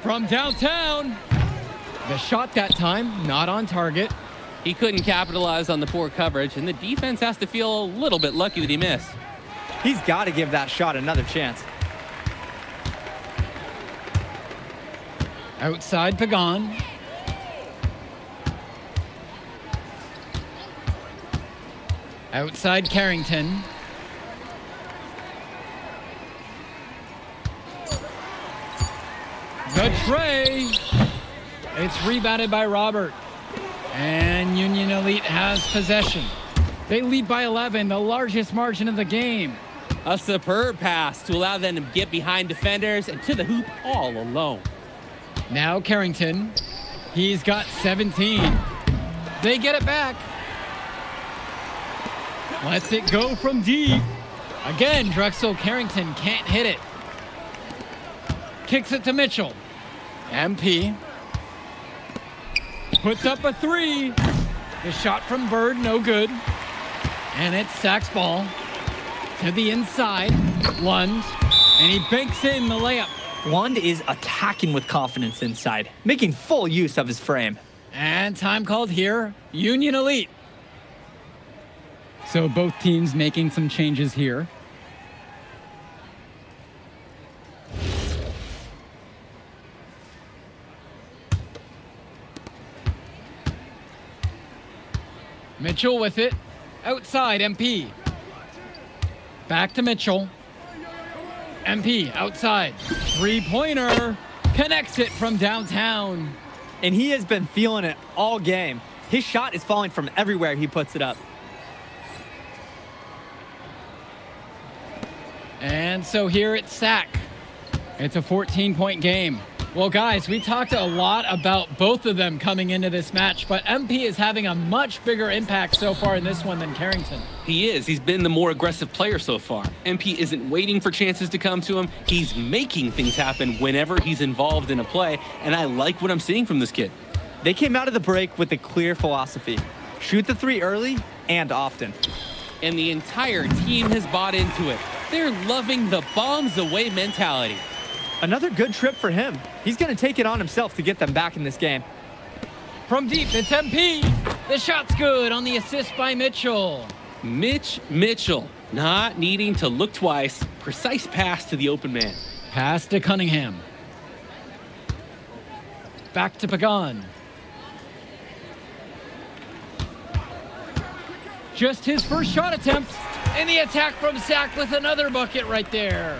From downtown. The shot that time, not on target. He couldn't capitalize on the poor coverage, and the defense has to feel a little bit lucky that he missed. He's got to give that shot another chance. Outside Pagan. Outside Carrington. The tray. It's rebounded by Robert. And Union Elite has possession. They lead by 11, the largest margin of the game. A superb pass to allow them to get behind defenders and to the hoop all alone. Now Carrington. He's got 17. They get it back. Lets it go from deep. Again, Drexel Carrington can't hit it. Kicks it to Mitchell. MP. Puts up a three. The shot from Bird, no good. And it's Sachs' ball. To the inside. Lund. And he banks in the layup. Lund is attacking with confidence inside, making full use of his frame. And time called here. Union Elite. So both teams making some changes here. Mitchell with it. Outside, MP. Back to Mitchell. MP outside. Three-pointer. Connects it from downtown. And he has been feeling it all game. His shot is falling from everywhere he puts it up. And so here it's Sack. It's a 14-point game. Well, guys, we talked a lot about both of them coming into this match, but MP is having a much bigger impact so far in this one than Carrington. He is. He's been the more aggressive player so far. MP isn't waiting for chances to come to him. He's making things happen whenever he's involved in a play, and I like what I'm seeing from this kid. They came out of the break with a clear philosophy. Shoot the three early and often. And the entire team has bought into it. They're loving the bombs away mentality. Another good trip for him. He's going to take it on himself to get them back in this game. From deep, it's MP. The shot's good on the assist by Mitchell. Mitchell, not needing to look twice. Precise pass to the open man. Pass to Cunningham. Back to Pagan. Just his first shot attempt. And the attack from Sack with another bucket right there.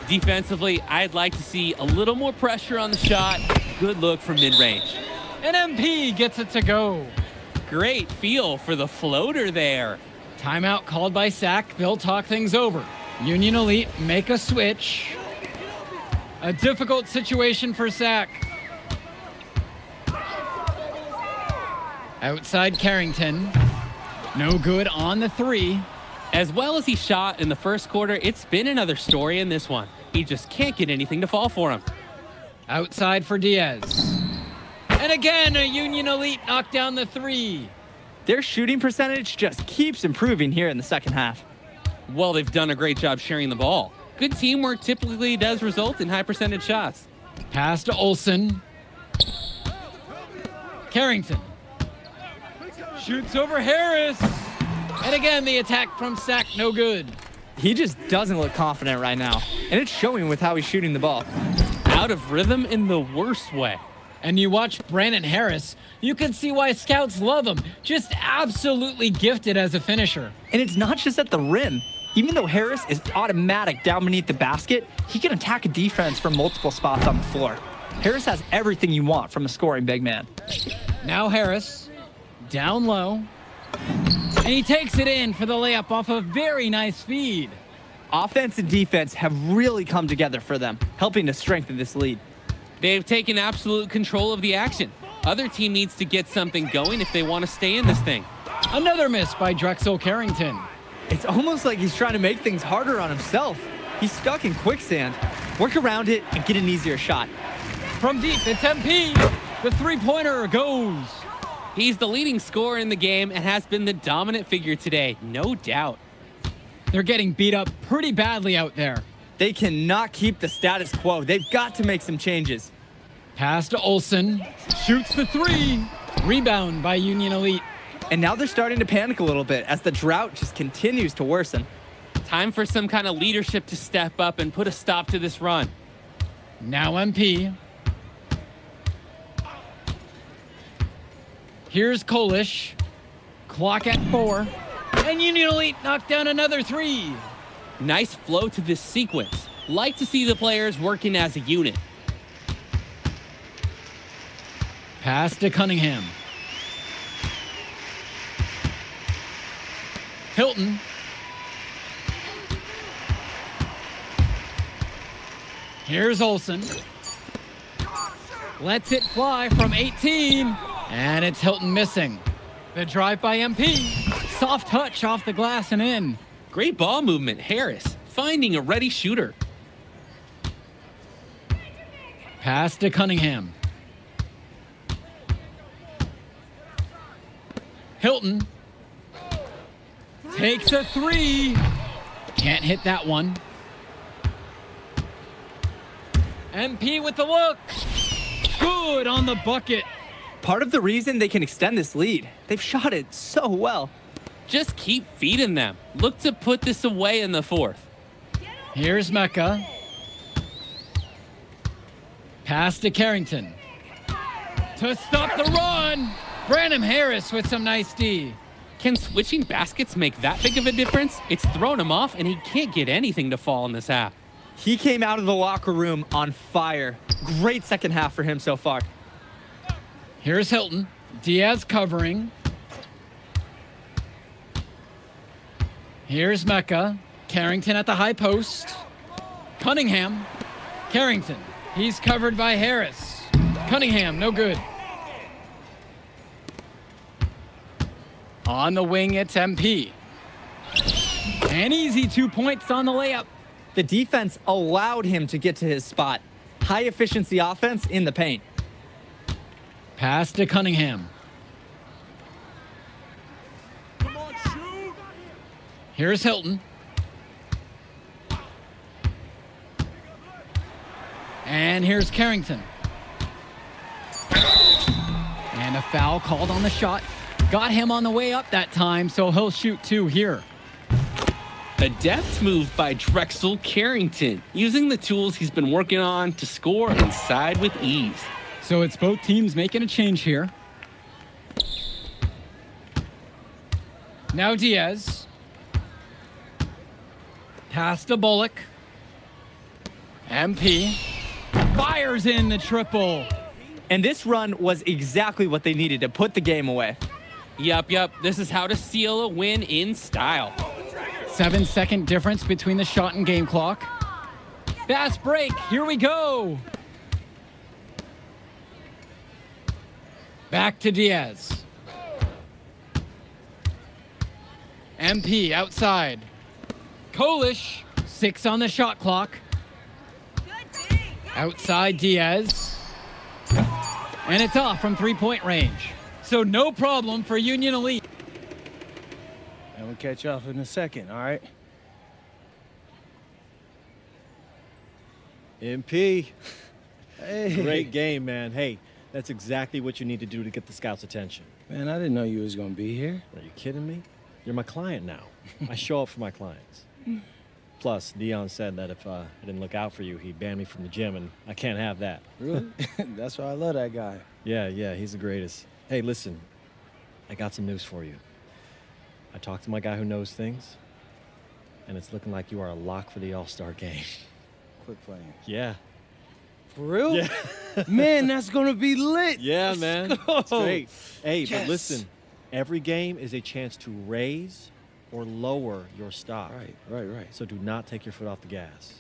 Defensively, I'd like to see a little more pressure on the shot. Good look from mid-range. And MP gets it to go. Great feel for the floater there. Timeout called by Sack. They'll talk things over. Union Elite make a switch. A difficult situation for Sack. Outside Carrington. No good on the three. As well as he shot in the first quarter, it's been another story in this one. He just can't get anything to fall for him. Outside for Diaz. And again, a Union Elite knocked down the three. Their shooting percentage just keeps improving here in the second half. Well, they've done a great job sharing the ball. Good teamwork typically does result in high percentage shots. Pass to Olsen. Carrington. Shoots over Harris. And again, the attack from Sack, no good. He just doesn't look confident right now, and it's showing with how he's shooting the ball. Out of rhythm in the worst way. And you watch Brandon Harris, you can see why scouts love him. Just absolutely gifted as a finisher. And it's not just at the rim. Even though Harris is automatic down beneath the basket, he can attack a defense from multiple spots on the floor. Harris has everything you want from a scoring big man. Now Harris, down low. And he takes it in for the layup off a very nice feed. Offense and defense have really come together for them, helping to strengthen this lead. They've taken absolute control of the action. Other team needs to get something going if they want to stay in this thing. Another miss by Drexel Carrington. It's almost like he's trying to make things harder on himself. He's stuck in quicksand. Work around it and get an easier shot. From deep, it's MP. The three-pointer goes. He's the leading scorer in the game and has been the dominant figure today, no doubt. They're getting beat up pretty badly out there. They cannot keep the status quo. They've got to make some changes. Pass to Olsen. Shoots the three. Rebound by Union Elite. And now they're starting to panic a little bit as the drought just continues to worsen. Time for some kind of leadership to step up and put a stop to this run. Now MP. Here's Kolish. Clock at 4. And Union Elite knocked down another three. Nice flow to this sequence. Like to see the players working as a unit. Pass to Cunningham. Hilton. Here's Olsen. Lets it fly from 18. And it's Hilton missing. The drive by MP. Soft touch off the glass and in. Great ball movement, Harris. Finding a ready shooter. Pass to Cunningham. Hilton. Takes a three. Can't hit that one. MP with the look. Good on the bucket. Part of the reason they can extend this lead, they've shot it so well. Just keep feeding them. Look to put this away in the fourth. Here's Mecca. Pass to Carrington. To stop the run, Brandon Harris with some nice D. Can switching baskets make that big of a difference? It's thrown him off, and he can't get anything to fall in this half. He came out of the locker room on fire. Great second half for him so far. Here's Hilton. Diaz covering. Here's Mecca. Carrington at the high post. Cunningham. Carrington. He's covered by Harris. Cunningham, no good. On the wing, it's MP. An easy 2 points on the layup. The defense allowed him to get to his spot. High efficiency offense in the paint. Pass to Cunningham. Here's Hilton. And here's Carrington. And a foul called on the shot. Got him on the way up that time, so he'll shoot 2 here. A depth move by Drexel Carrington, using the tools he's been working on to score inside with ease. So it's both teams making a change here. Now Diaz. Pass to Bullock. MP. Fires in the triple. And this run was exactly what they needed to put the game away. Yup. This is how to seal a win in style. 7-second difference between the shot and game clock. Fast break. Here we go. Back to Diaz. MP outside. Kolish, 6 on the shot clock. Outside Diaz. And it's off from 3-point range. So no problem for Union Elite. And we'll catch up in a second, all right? MP. Hey. Great game, man. Hey, that's exactly what you need to do to get the scouts' attention. Man, I didn't know you was gonna be here. Are you kidding me? You're my client now. I show up for my clients. Plus, Dion said that if I didn't look out for you, he'd ban me from the gym, and I can't have that. Really? That's why I love that guy. Yeah, he's the greatest. Hey, listen, I got some news for you. I talked to my guy who knows things, and it's looking like you are a lock for the All-Star game. Quit playing. Yeah. For real? Yeah. Man, that's gonna be lit. Yeah, Let's man. go. It's great. Hey, Yes. but listen, every game is a chance to raise or lower your stock. Right. So do not take your foot off the gas.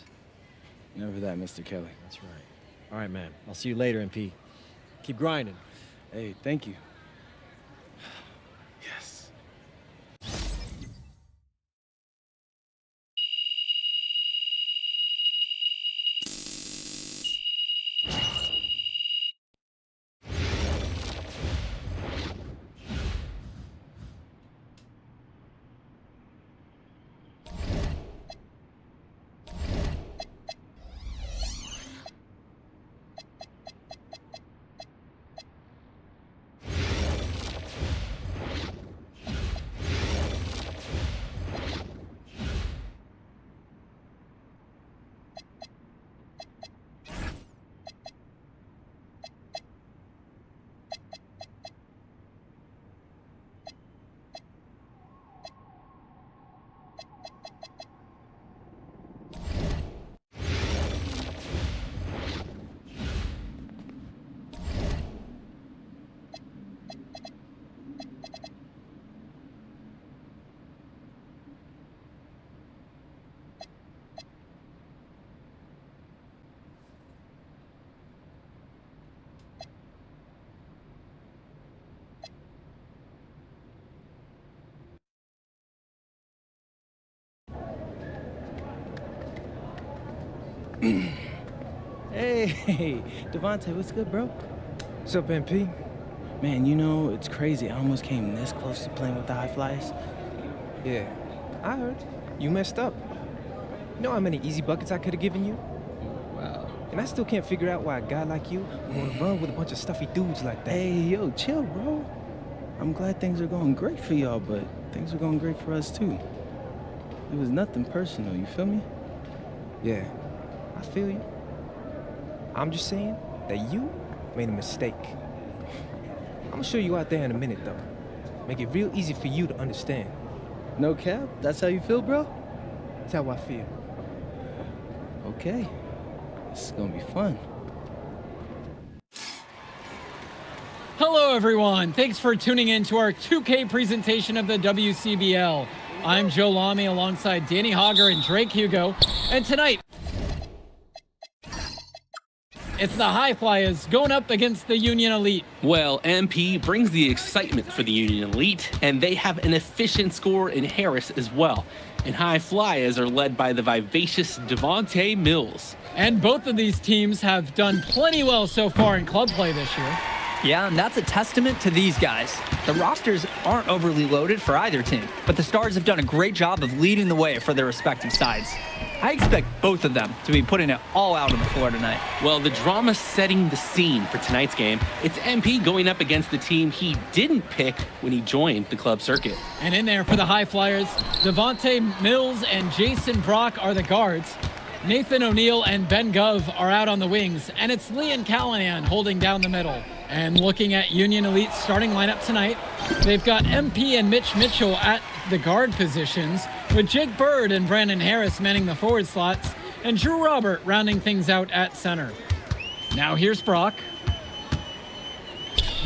Never that, Mr. Kelly. That's right. All right, man. I'll see you later, MP. Keep grinding. Hey, thank you. Yes. Hey, Devontae, what's good, bro? What's up, MP? Man, you know, it's crazy. I almost came this close to playing with the High Flyers. Yeah, I heard. You messed up. You know how many easy buckets I could have given you? Wow. And I still can't figure out why a guy like you want to run with a bunch of stuffy dudes like that. Hey, yo, chill, bro. I'm glad things are going great for y'all, but things are going great for us, too. It was nothing personal, you feel me? Yeah, I feel you. I'm just saying that you made a mistake. I'm gonna show you out there in a minute, though. Make it real easy for you to understand. No cap? That's how you feel, bro? That's how I feel. Okay. This is gonna be fun. Hello, everyone. Thanks for tuning in to our 2K presentation of the WCBL. I'm Joe Lamy alongside Danny Hogger and Drake Hugo. And tonight, it's the High Flyers going up against the Union Elite. Well, MP brings the excitement for the Union Elite, and they have an efficient scorer in Harris as well. And High Flyers are led by the vivacious Devontae Mills. And both of these teams have done plenty well so far in club play this year. Yeah, and that's a testament to these guys. The rosters aren't overly loaded for either team, but the Stars have done a great job of leading the way for their respective sides. I expect both of them to be putting it all out on the floor tonight. Well, the drama setting the scene for tonight's game, it's MP going up against the team he didn't pick when he joined the club circuit. And in there for the High Flyers, Devontae Mills and Jason Brock are the guards. Nathan O'Neill and Ben Gov are out on the wings, and it's Leon Callahan holding down the middle. And looking at Union Elite's starting lineup tonight, they've got MP and Mitch Mitchell at the guard positions, with Jake Bird and Brandon Harris manning the forward slots, and Drew Robert rounding things out at center. Now here's Brock.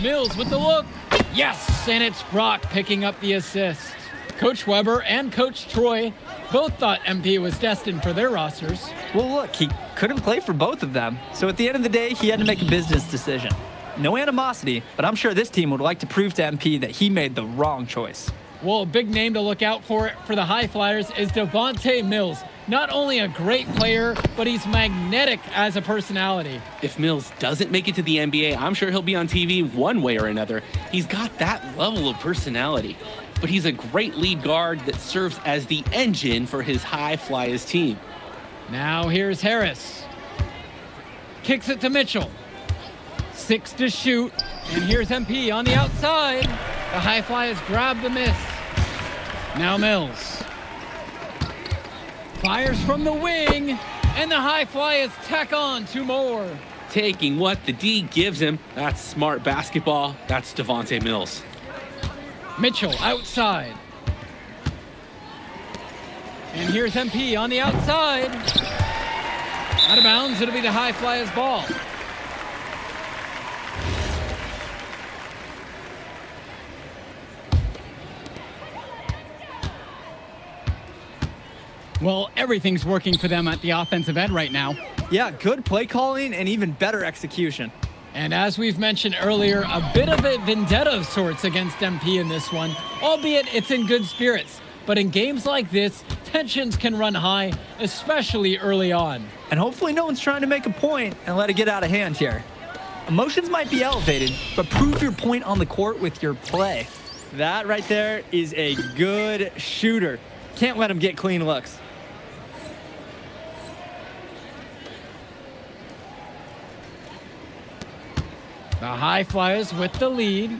Mills with the look. Yes, and it's Brock picking up the assist. Coach Weber and Coach Troy both thought MP was destined for their rosters. Well, look, he couldn't play for both of them, so at the end of the day, he had to make a business decision. No animosity, but I'm sure this team would like to prove to MP that he made the wrong choice. Well, a big name to look out for the High Flyers is Devontae Mills. Not only a great player, but he's magnetic as a personality. If Mills doesn't make it to the NBA, I'm sure he'll be on TV one way or another. He's got that level of personality. But he's a great lead guard that serves as the engine for his High Flyers team. Now here's Harris. Kicks it to Mitchell. 6 to shoot, and here's MP on the outside. The High Flyers grab the miss. Now Mills. Fires from the wing, and the High Flyers tack on 2 more. Taking what the D gives him. That's smart basketball. That's Devontae Mills. Mitchell outside. And here's MP on the outside. Out of bounds, it'll be the High Flyers ball. Well, everything's working for them at the offensive end right now. Yeah, good play calling and even better execution. And as we've mentioned earlier, a bit of a vendetta of sorts against MP in this one, albeit it's in good spirits. But in games like this, tensions can run high, especially early on. And hopefully no one's trying to make a point and let it get out of hand here. Emotions might be elevated, but prove your point on the court with your play. That right there is a good shooter. Can't let him get clean looks. The High Flyers with the lead.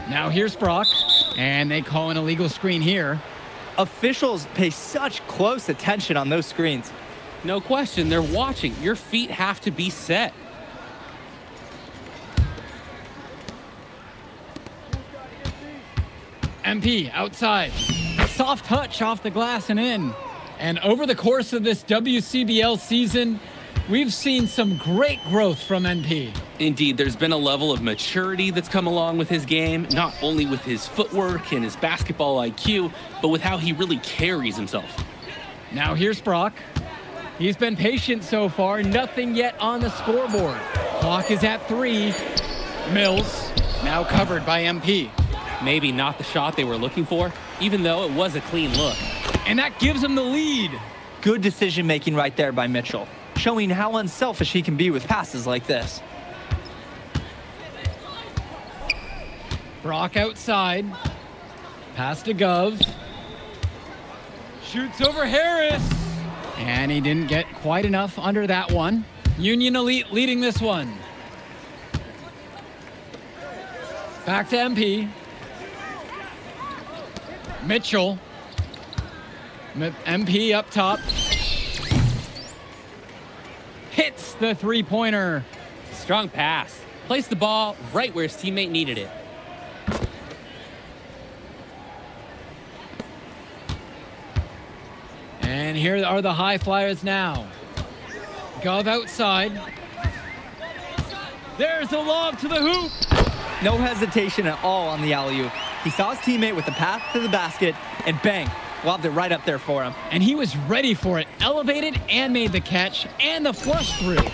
Now here's Brock, and they call an illegal screen here. Officials pay such close attention on those screens. No question, they're watching. Your feet have to be set. MP outside. Soft touch off the glass and in. And over the course of this WCBL season, we've seen some great growth from MP. Indeed, there's been a level of maturity that's come along with his game, not only with his footwork and his basketball IQ, but with how he really carries himself. Now here's Brock. He's been patient so far, nothing yet on the scoreboard. Clock is at 3. Mills, now covered by MP. Maybe not the shot they were looking for, even though it was a clean look. And that gives him the lead. Good decision making right there by Mitchell, showing how unselfish he can be with passes like this. Brock outside. Pass to Gov. Shoots over Harris. And he didn't get quite enough under that one. Union Elite leading this one. Back to MP. Mitchell. MP up top. Hits the three-pointer. Strong pass. placed the ball right where his teammate needed it. And here are the high flyers now. Gov outside. There's a lob to the hoop. No hesitation at all on the alley-oop. He saw his teammate with the path to the basket, and bang, lobbed it right up there for him. And he was ready for it, elevated and made the catch and the flush through.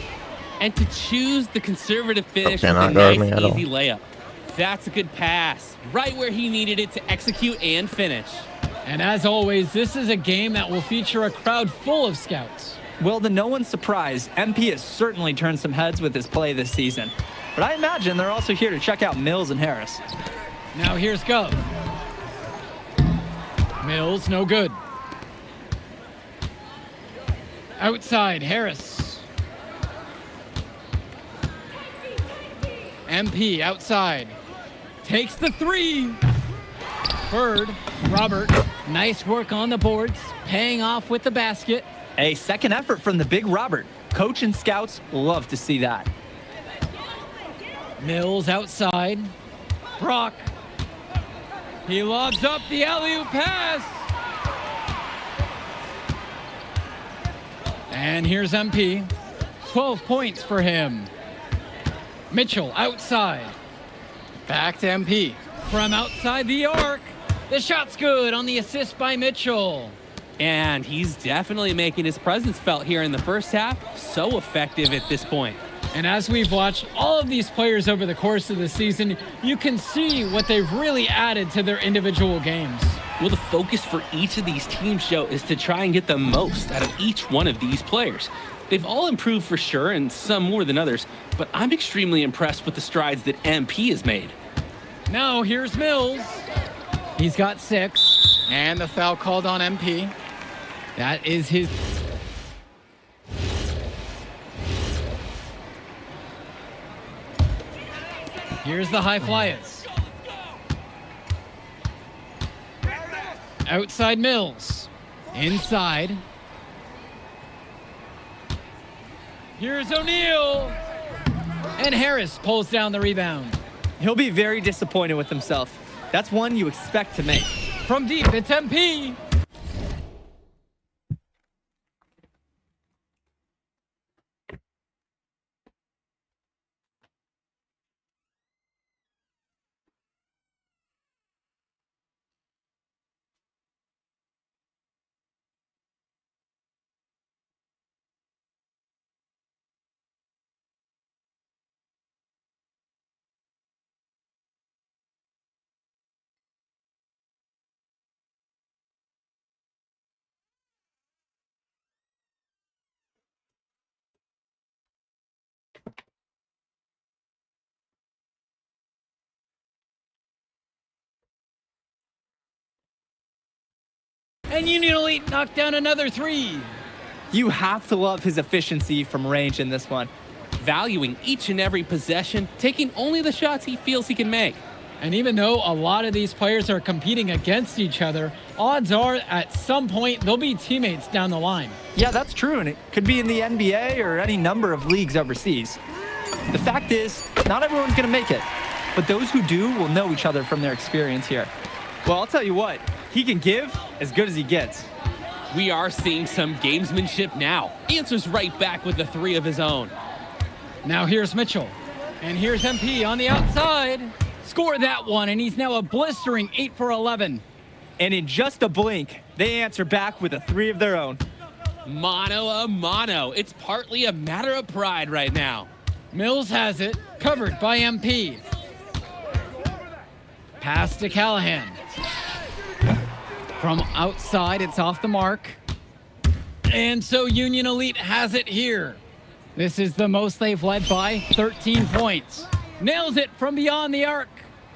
And to choose the conservative finish with a Cannot guard nice, me at all. easy layup. That's a good pass, right where he needed it to execute and finish. And as always, this is a game that will feature a crowd full of scouts. Well, to no one's surprise, MP has certainly turned some heads with his play this season. But I imagine they're also here to check out Mills and Harris. Now here's Gov. Mills, no good. Outside, Harris. MP outside. Takes the three. Bird, Robert, nice work on the boards, paying off with the basket. A second effort from the big Robert. Coach and scouts love to see that. Mills outside. Brock. He lobs up the alley-oop pass. And here's MP. 12 points for him. Mitchell outside. Back to MP. From outside the arc. The shot's good on the assist by Mitchell. And he's definitely making his presence felt here in the first half. So effective at this point. And as we've watched all of these players over the course of the season, you can see what they've really added to their individual games. Well, the focus for each of these teams, Joe, is to try and get the most out of each one of these players. They've all improved for sure, and some more than others, but I'm extremely impressed with the strides that MP has made. Now here's Mills. He's got 6, and the foul called on MP. That is his... Here's the high flyers. Outside Mills. Inside. Here's O'Neal. And Harris pulls down the rebound. He'll be very disappointed with himself. That's one you expect to make. From deep, it's MP. And Union Elite knocked down another 3. You have to love his efficiency from range in this one. Valuing each and every possession, taking only the shots he feels he can make. And even though a lot of these players are competing against each other, odds are at some point they'll be teammates down the line. Yeah, that's true, and it could be in the NBA or any number of leagues overseas. The fact is, not everyone's going to make it, but those who do will know each other from their experience here. Well, I'll tell you what, he can give as good as he gets. We are seeing some gamesmanship now. Answers right back with the 3 of his own. Now here's Mitchell. And here's MP on the outside. Scored that one, and he's now a blistering 8 for 11. And in just a blink, they answer back with a 3 of their own. Mano a mano. It's partly a matter of pride right now. Mills has it, covered by MP. Pass to Callahan. From outside, it's off the mark. And so Union Elite has it here. This is the most they've led by, 13 points. Nails it from beyond the arc.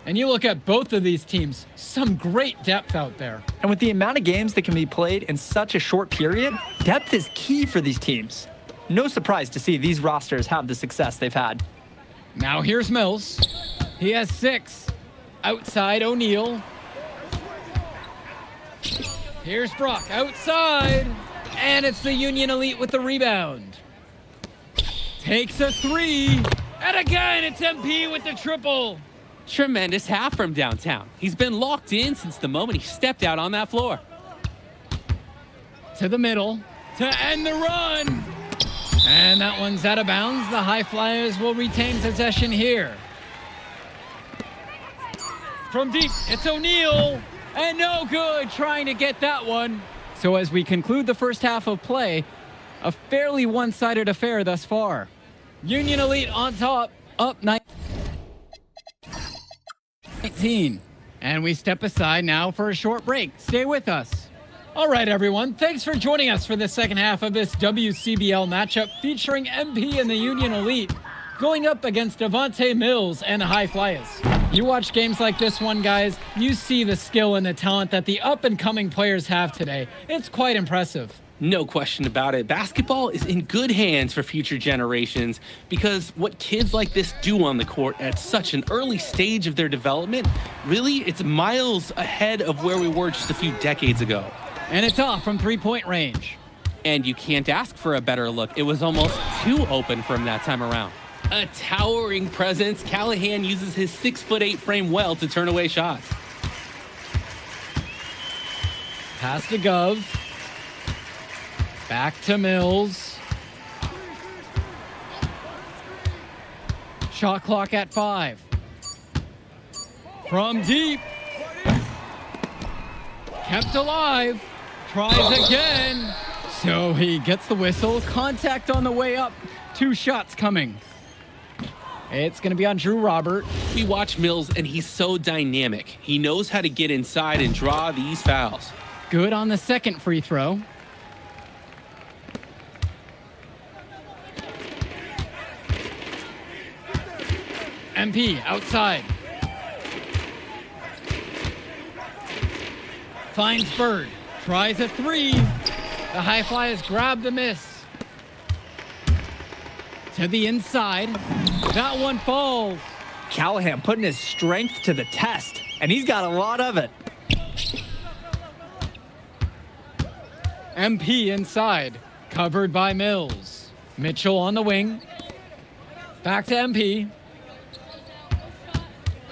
And you look at both of these teams, some great depth out there. And with the amount of games that can be played in such a short period, depth is key for these teams. No surprise to see these rosters have the success they've had. Now here's Mills. He has 6. Outside O'Neal. Here's Brock outside. And it's the Union Elite with the rebound. Takes a 3. And again, it's MP with the triple. Tremendous half from downtown. He's been locked in since the moment he stepped out on that floor. To the middle to end the run. And that one's out of bounds. The High Flyers will retain possession here. From deep, it's O'Neal. And no good trying to get that one. So as we conclude the first half of play, a fairly one-sided affair thus far. Union Elite on top, up 19. And we step aside now for a short break. Stay with us. All right, everyone. Thanks for joining us for the second half of this WCBL matchup featuring MP and the Union Elite going up against Devontae Mills and the High Flyers. You watch games like this one, guys, you see the skill and the talent that the up-and-coming players have today. It's quite impressive. No question about it. Basketball is in good hands for future generations because what kids like this do on the court at such an early stage of their development, really, it's miles ahead of where we were just a few decades ago. And it's off from three-point range. And you can't ask for a better look. It was almost too open from that time around. A towering presence, Callahan uses his 6'8" frame well to turn away shots. Pass to Gov. Back to Mills. Shot clock at 5. From deep. Kept alive. Tries again. So he gets the whistle. Contact on the way up. 2 shots coming. It's going to be on Drew Robert. We watch Mills, and he's so dynamic. He knows how to get inside and draw these fouls. Good on the second free throw. MP outside. Finds Bird. Tries a 3. The High Flyers grab the miss. To the inside. That one falls. Callahan putting his strength to the test, and he's got a lot of it. MP inside. Covered by Mills. Mitchell on the wing. Back to MP.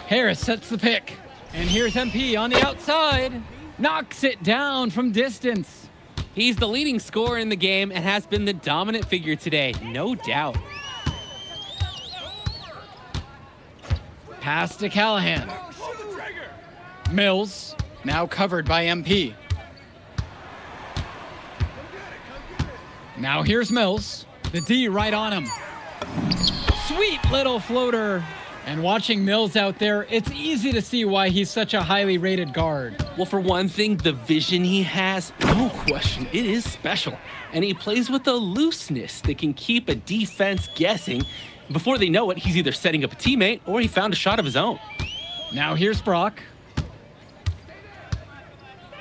Harris sets the pick. And here's MP on the outside. Knocks it down from distance. He's the leading scorer in the game and has been the dominant figure today, no doubt. Pass to Callahan. Mills, now covered by MP. Now here's Mills. The D right on him. Sweet little floater. And watching Mills out there, it's easy to see why he's such a highly rated guard. Well, for one thing, the vision he has, no question, it is special. And he plays with a looseness that can keep a defense guessing. Before they know it, he's either setting up a teammate or he found a shot of his own. Now here's Brock.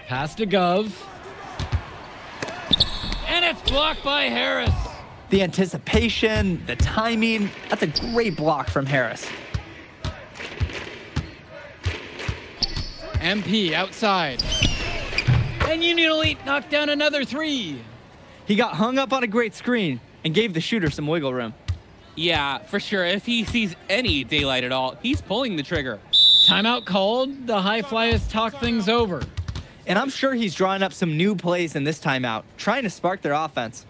Pass to Gov. And it's blocked by Harris. The anticipation, the timing, that's a great block from Harris. MP outside. And Union Elite knocked down another 3. He got hung up on a great screen and gave the shooter some wiggle room. Yeah, for sure. If he sees any daylight at all, he's pulling the trigger. Timeout called. The High Flyers talk things over. And I'm sure he's drawing up some new plays in this timeout, trying to spark their offense.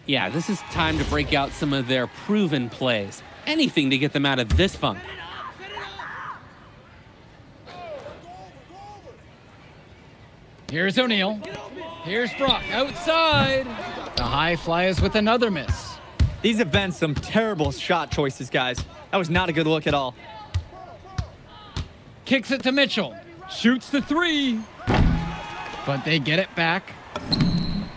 Yeah, this is time to break out some of their proven plays. Anything to get them out of this funk. Here's O'Neal. Here's Brock outside. The High Flyers with another miss. These have been some terrible shot choices, guys. That was not a good look at all. Kicks it to Mitchell. Shoots the 3. But they get it back.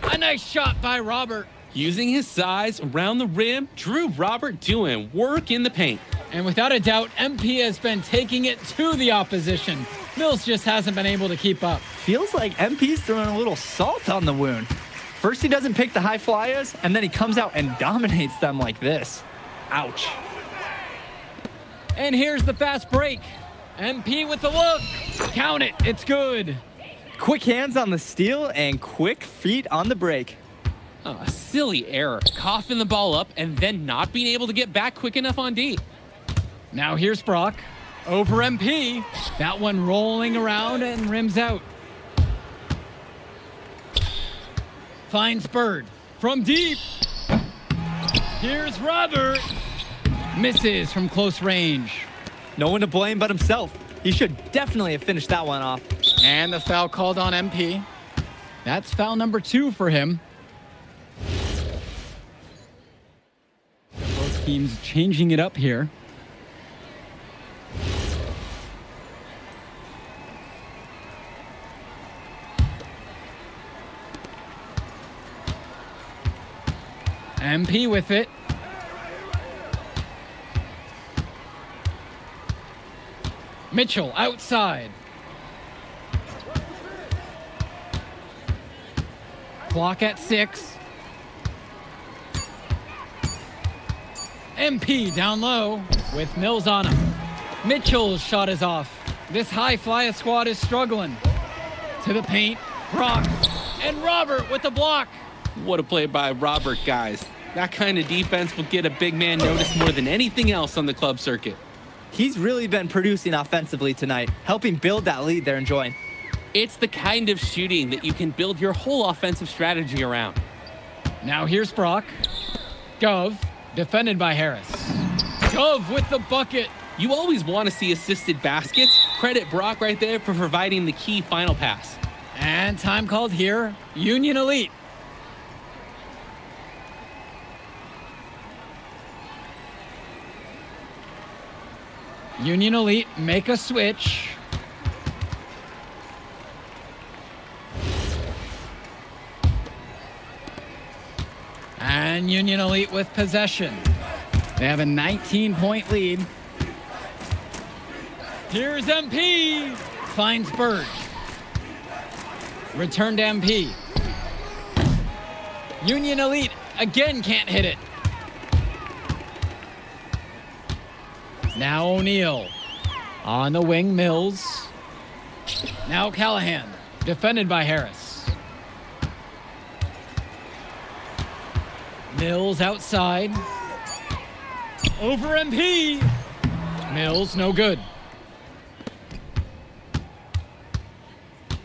A nice shot by Robert. Using his size around the rim, Drew Robert doing work in the paint. And without a doubt, MP has been taking it to the opposition. Mills just hasn't been able to keep up. Feels like MP's throwing a little salt on the wound. First he doesn't pick the High Flyers, and then he comes out and dominates them like this. Ouch. And here's the fast break. MP with the look. Count it. It's good. Quick hands on the steal and quick feet on the break. Oh, a silly error. Coughing the ball up and then not being able to get back quick enough on D. Now here's Brock. Over MP. That one rolling around and rims out. Finds Bird. From deep. Here's Robert. Misses from close range. No one to blame but himself. He should definitely have finished that one off. And the foul called on MP. That's foul number 2 for him. Both teams changing it up here. MP with it. Mitchell outside. Clock at 6. MP down low with Mills on him. Mitchell's shot is off. This high flyer squad is struggling. To the paint, Brock, and Robert with the block. What a play by Robert, guys. That kind of defense will get a big man noticed more than anything else on the club circuit. He's really been producing offensively tonight, helping build that lead they're enjoying. It's the kind of shooting that you can build your whole offensive strategy around. Now here's Brock. Gov, defended by Harris. Gov with the bucket. You always want to see assisted baskets. Credit Brock right there for providing the key final pass. And time called here, Union Elite. Union Elite make a switch. And Union Elite with possession. They have a 19-point lead. Here's MP. Finds Bird. Return to MP. Union Elite again can't hit it. Now O'Neal. On the wing, Mills. Now Callahan. Defended by Harris. Mills outside. Over MP. Mills, no good.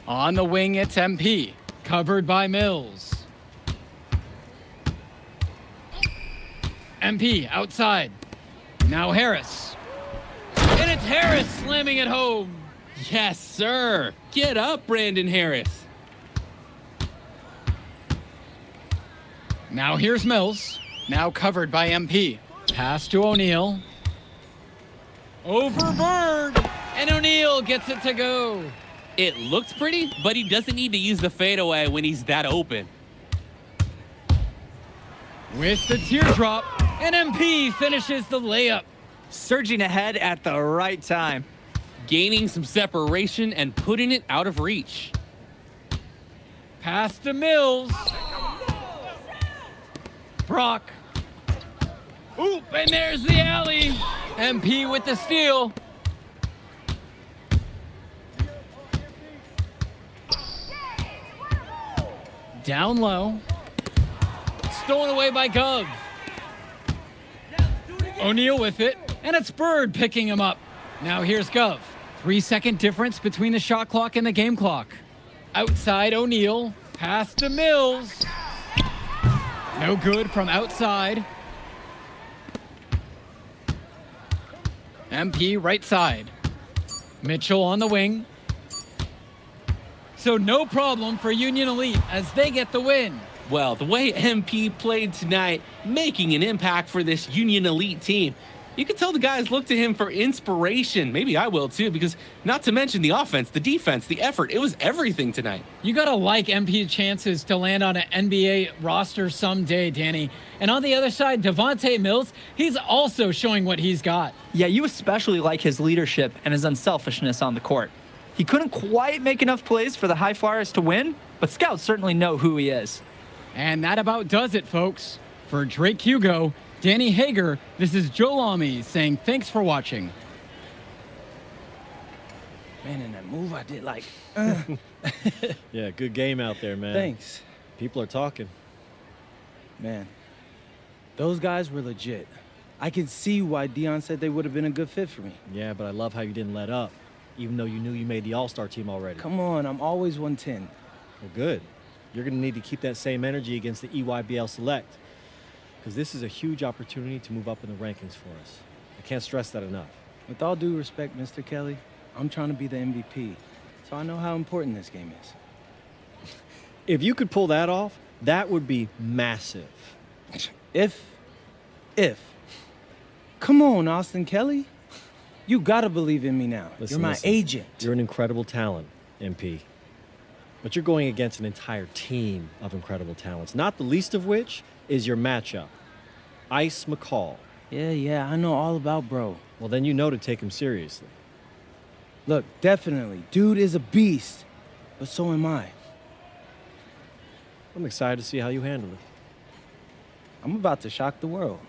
On the wing, it's MP. Covered by Mills. MP outside. Now Harris. And it's Harris slamming it home. Yes, sir. Get up, Brandon Harris. Now here's Mills. Now covered by MP. Pass to O'Neal. Over Bird. And O'Neal gets it to go. It looks pretty, but he doesn't need to use the fadeaway when he's that open. With the teardrop, and MP finishes the layup. Surging ahead at the right time. Gaining some separation and putting it out of reach. Pass to Mills. Brock. Oop, and there's the alley. MP with the steal. Down low. Stolen away by Gov. O'Neal with it, and it's Bird picking him up. Now here's Gov. 3-second difference between the shot clock and the game clock. Outside O'Neal. Pass to Mills. No good from outside. MP right side. Mitchell on the wing. So no problem for Union Elite as they get the win. Well, the way MP played tonight, making an impact for this Union Elite team. You can tell the guys look to him for inspiration. Maybe I will too, because not to mention the offense, the defense, the effort. It was everything tonight. You got to like MP's chances to land on an NBA roster someday, Danny. And on the other side, Devontae Mills, he's also showing what he's got. Yeah, you especially like his leadership and his unselfishness on the court. He couldn't quite make enough plays for the High Flyers to win, but scouts certainly know who he is. And that about does it, folks. For Drake Hugo, Danny Hager, this is Joe Lamy saying thanks for watching. Man, in that move I did like, Yeah, good game out there, man. Thanks. People are talking. Man, those guys were legit. I can see why Dion said they would have been a good fit for me. Yeah, but I love how you didn't let up, even though you knew you made the All-Star team already. Come on, I'm always 110. Well, good. You're going to need to keep that same energy against the EYBL Select, because this is a huge opportunity to move up in the rankings for us. I can't stress that enough. With all due respect, Mr. Kelly, I'm trying to be the MVP, so I know how important this game is. If you could pull that off, that would be massive. If. Come on, Austin Kelly. You gotta believe in me now. Listen, You're my agent. You're an incredible talent, MP. But you're going against an entire team of incredible talents, not the least of which is your matchup, Ice McCall. Yeah, I know all about bro. Well, then you know to take him seriously. Look, definitely, dude is a beast, but so am I. I'm excited to see how you handle it. I'm about to shock the world.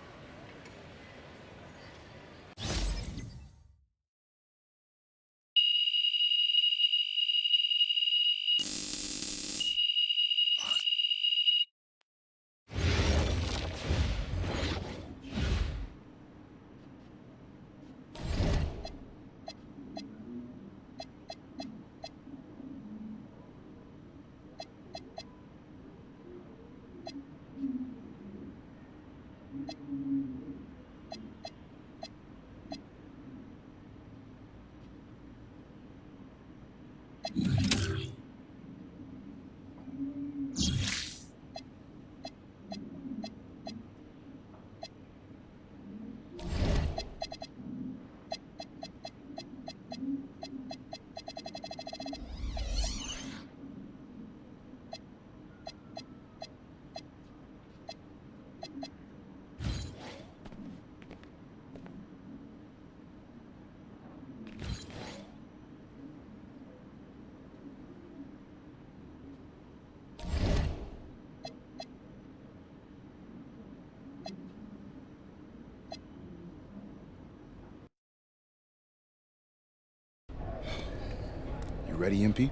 You ready, MP?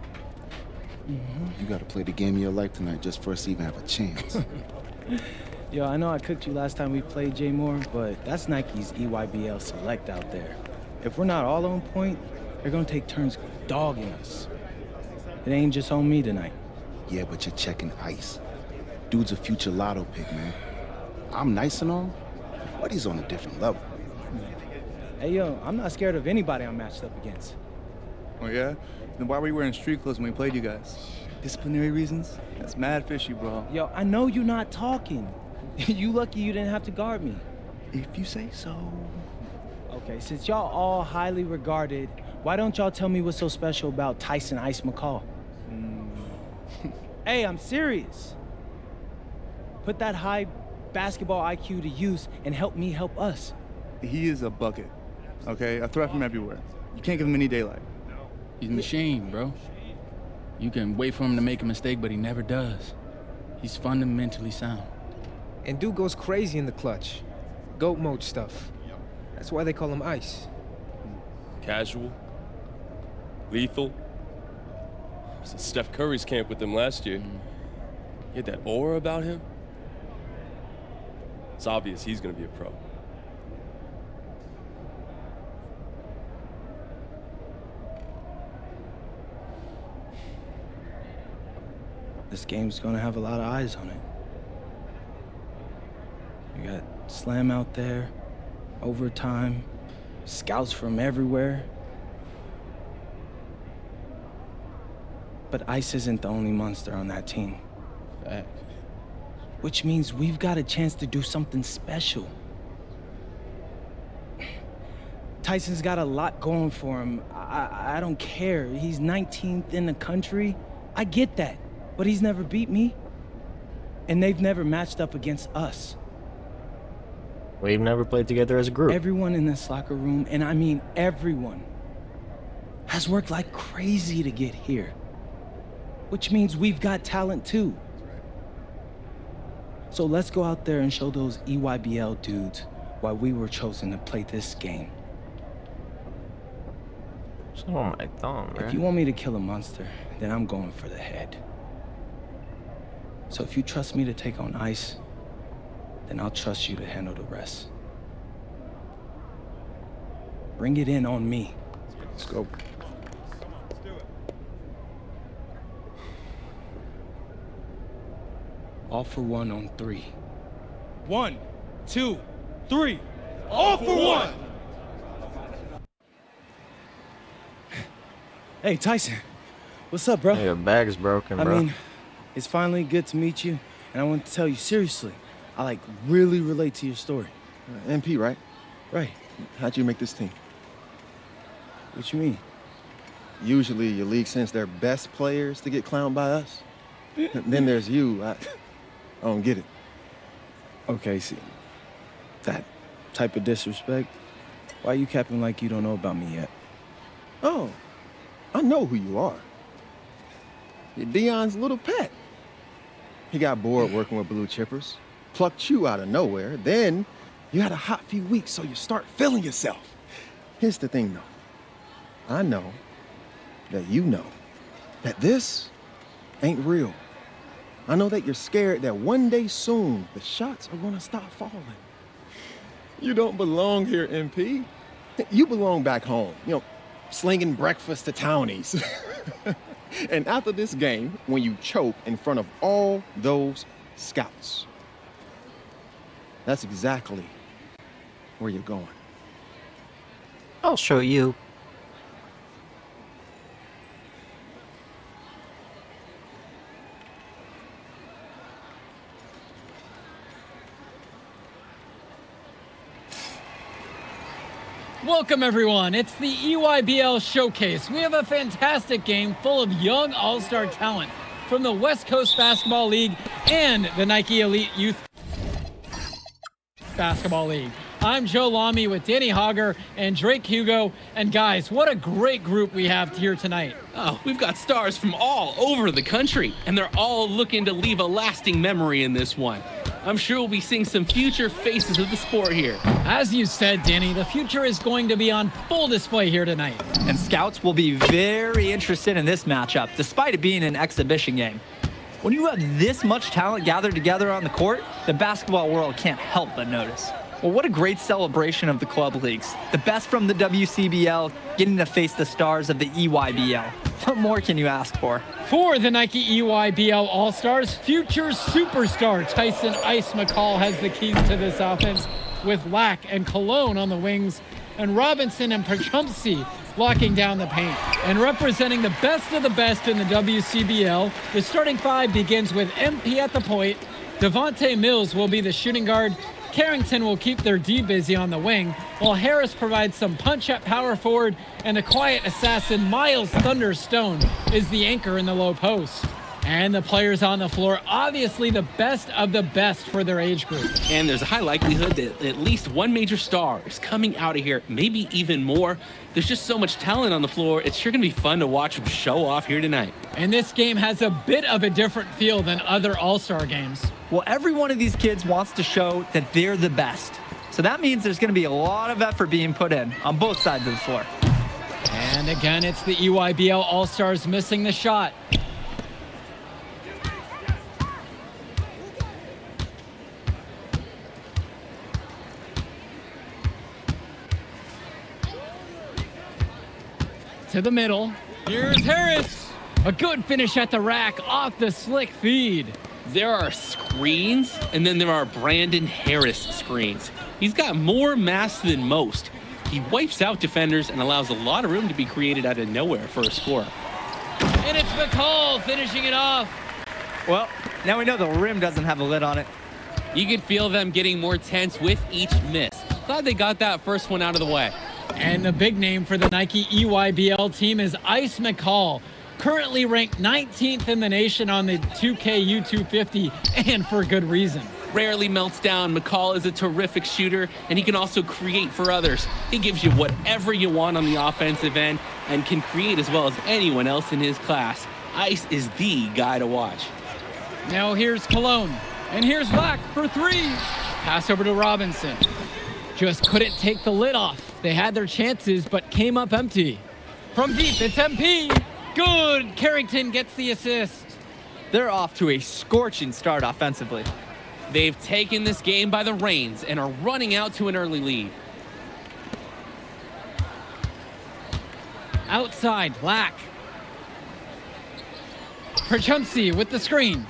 You gotta play the game of your life tonight just for us to even have a chance. Yo, I know I cooked you last time we played J Moore, but that's Nike's EYBL Select out there. If we're not all on point, they're gonna take turns dogging us. It ain't just on me tonight. Yeah, but you're checking Ice. Dude's a future lotto pick, man. I'm nice and all, but he's on a different level. Hey, yo, I'm not scared of anybody I'm matched up against. Oh, yeah? Then why were you wearing street clothes when we played you guys? Disciplinary reasons? That's mad fishy, bro. Yo, I know you're not talking. You lucky you didn't have to guard me. If you say so. Okay, since y'all all highly regarded, why don't y'all tell me what's so special about Tyson Ice McCall? Hey, I'm serious. Put that high basketball IQ to use and help me help us. He is a bucket, okay? A threat from everywhere. You can't give him any daylight. He's a machine, bro. You can wait for him to make a mistake, but he never does. He's fundamentally sound. And dude goes crazy in the clutch. Goat mode stuff. That's why they call him Ice. Casual. Lethal. I was at Steph Curry's camp with him last year. He had that aura about him. It's obvious he's gonna be a pro. This game's gonna have a lot of eyes on it. You got Slam out there, overtime, scouts from everywhere. But Ice isn't the only monster on that team. Fact. Which means we've got a chance to do something special. Tyson's got a lot going for him. I don't care. He's 19th in the country. I get that. But he's never beat me. And they've never matched up against us. We've never played together as a group. Everyone in this locker room, and I mean everyone, has worked like crazy to get here. Which means we've got talent too. So let's go out there and show those EYBL dudes why we were chosen to play this game. Show my thumb, man. If you want me to kill a monster, then I'm going for the head. So if you trust me to take on Ice, then I'll trust you to handle the rest. Bring it in on me. Let's go. All for one on 3. 1, 2, 3. All for one! Hey, Tyson. What's up, bro? Hey, your bag's broken, bro. I mean, it's finally good to meet you, and I want to tell you seriously, I really relate to your story. MP, right? Right. How'd you make this team? What you mean? Usually your league sends their best players to get clowned by us. Then there's you. I don't get it. Okay, see, that type of disrespect, why you capping like you don't know about me yet? Oh, I know who you are. You're Dion's little pet. He got bored working with blue chippers, plucked you out of nowhere, then you had a hot few weeks, so you start feeling yourself. Here's the thing, though. I know that you know that this ain't real. I know that you're scared that one day soon the shots are gonna stop falling. You don't belong here, MP. You belong back home, slinging breakfast to townies. And after this game, when you choke in front of all those scouts, that's exactly where you're going. I'll show you. Welcome, everyone. It's the EYBL Showcase. We have a fantastic game full of young all-star talent from the West Coast Basketball League and the Nike Elite Youth Basketball League. I'm Joe Lamy with Danny Hogger and Drake Hugo. And guys, what a great group we have here tonight. Oh, we've got stars from all over the country, and they're all looking to leave a lasting memory in this one. I'm sure we'll be seeing some future faces of the sport here. As you said, Danny, the future is going to be on full display here tonight. And scouts will be very interested in this matchup, despite it being an exhibition game. When you have this much talent gathered together on the court, the basketball world can't help but notice. Well, what a great celebration of the club leagues. The best from the WCBL getting to face the stars of the EYBL. What more can you ask for? For the Nike EYBL All-Stars, future superstar Tyson Ice McCall has the keys to this offense with Lack and Cologne on the wings and Robinson and Perchumpsey locking down the paint. And representing the best of the best in the WCBL, the starting five begins with MP at the point, Devontae Mills will be the shooting guard, Carrington will keep their D busy on the wing, while Harris provides some punch at power forward, and the quiet assassin Miles Thunderstone is the anchor in the low post. And the players on the floor, obviously the best of the best for their age group. And there's a high likelihood that at least one major star is coming out of here, maybe even more. There's just so much talent on the floor, it's sure gonna be fun to watch them show off here tonight. And this game has a bit of a different feel than other All-Star games. Well, every one of these kids wants to show that they're the best. So that means there's gonna be a lot of effort being put in on both sides of the floor. And again, it's the EYBL All-Stars missing the shot. To the middle. Here's Harris. A good finish at the rack off the slick feed. There are screens, and then there are Brandon Harris screens. He's got more mass than most. He wipes out defenders and allows a lot of room to be created out of nowhere for a score. And it's McCall finishing it off. Well, now we know the rim doesn't have a lid on it. You could feel them getting more tense with each miss. Glad they got that first one out of the way. And the big name for the Nike EYBL team is Ice McCall, currently ranked 19th in the nation on the 2K U250, and for good reason. Rarely melts down. McCall is a terrific shooter, and he can also create for others. He gives you whatever you want on the offensive end and can create as well as anyone else in his class. Ice is the guy to watch. Now here's Cologne, and here's Lack for three. Pass over to Robinson. Just couldn't take the lid off. They had their chances, but came up empty. From deep, it's MP. Good. Carrington gets the assist. They're off to a scorching start offensively. They've taken this game by the reins and are running out to an early lead. Outside, Lack. Perchumsey with the screen.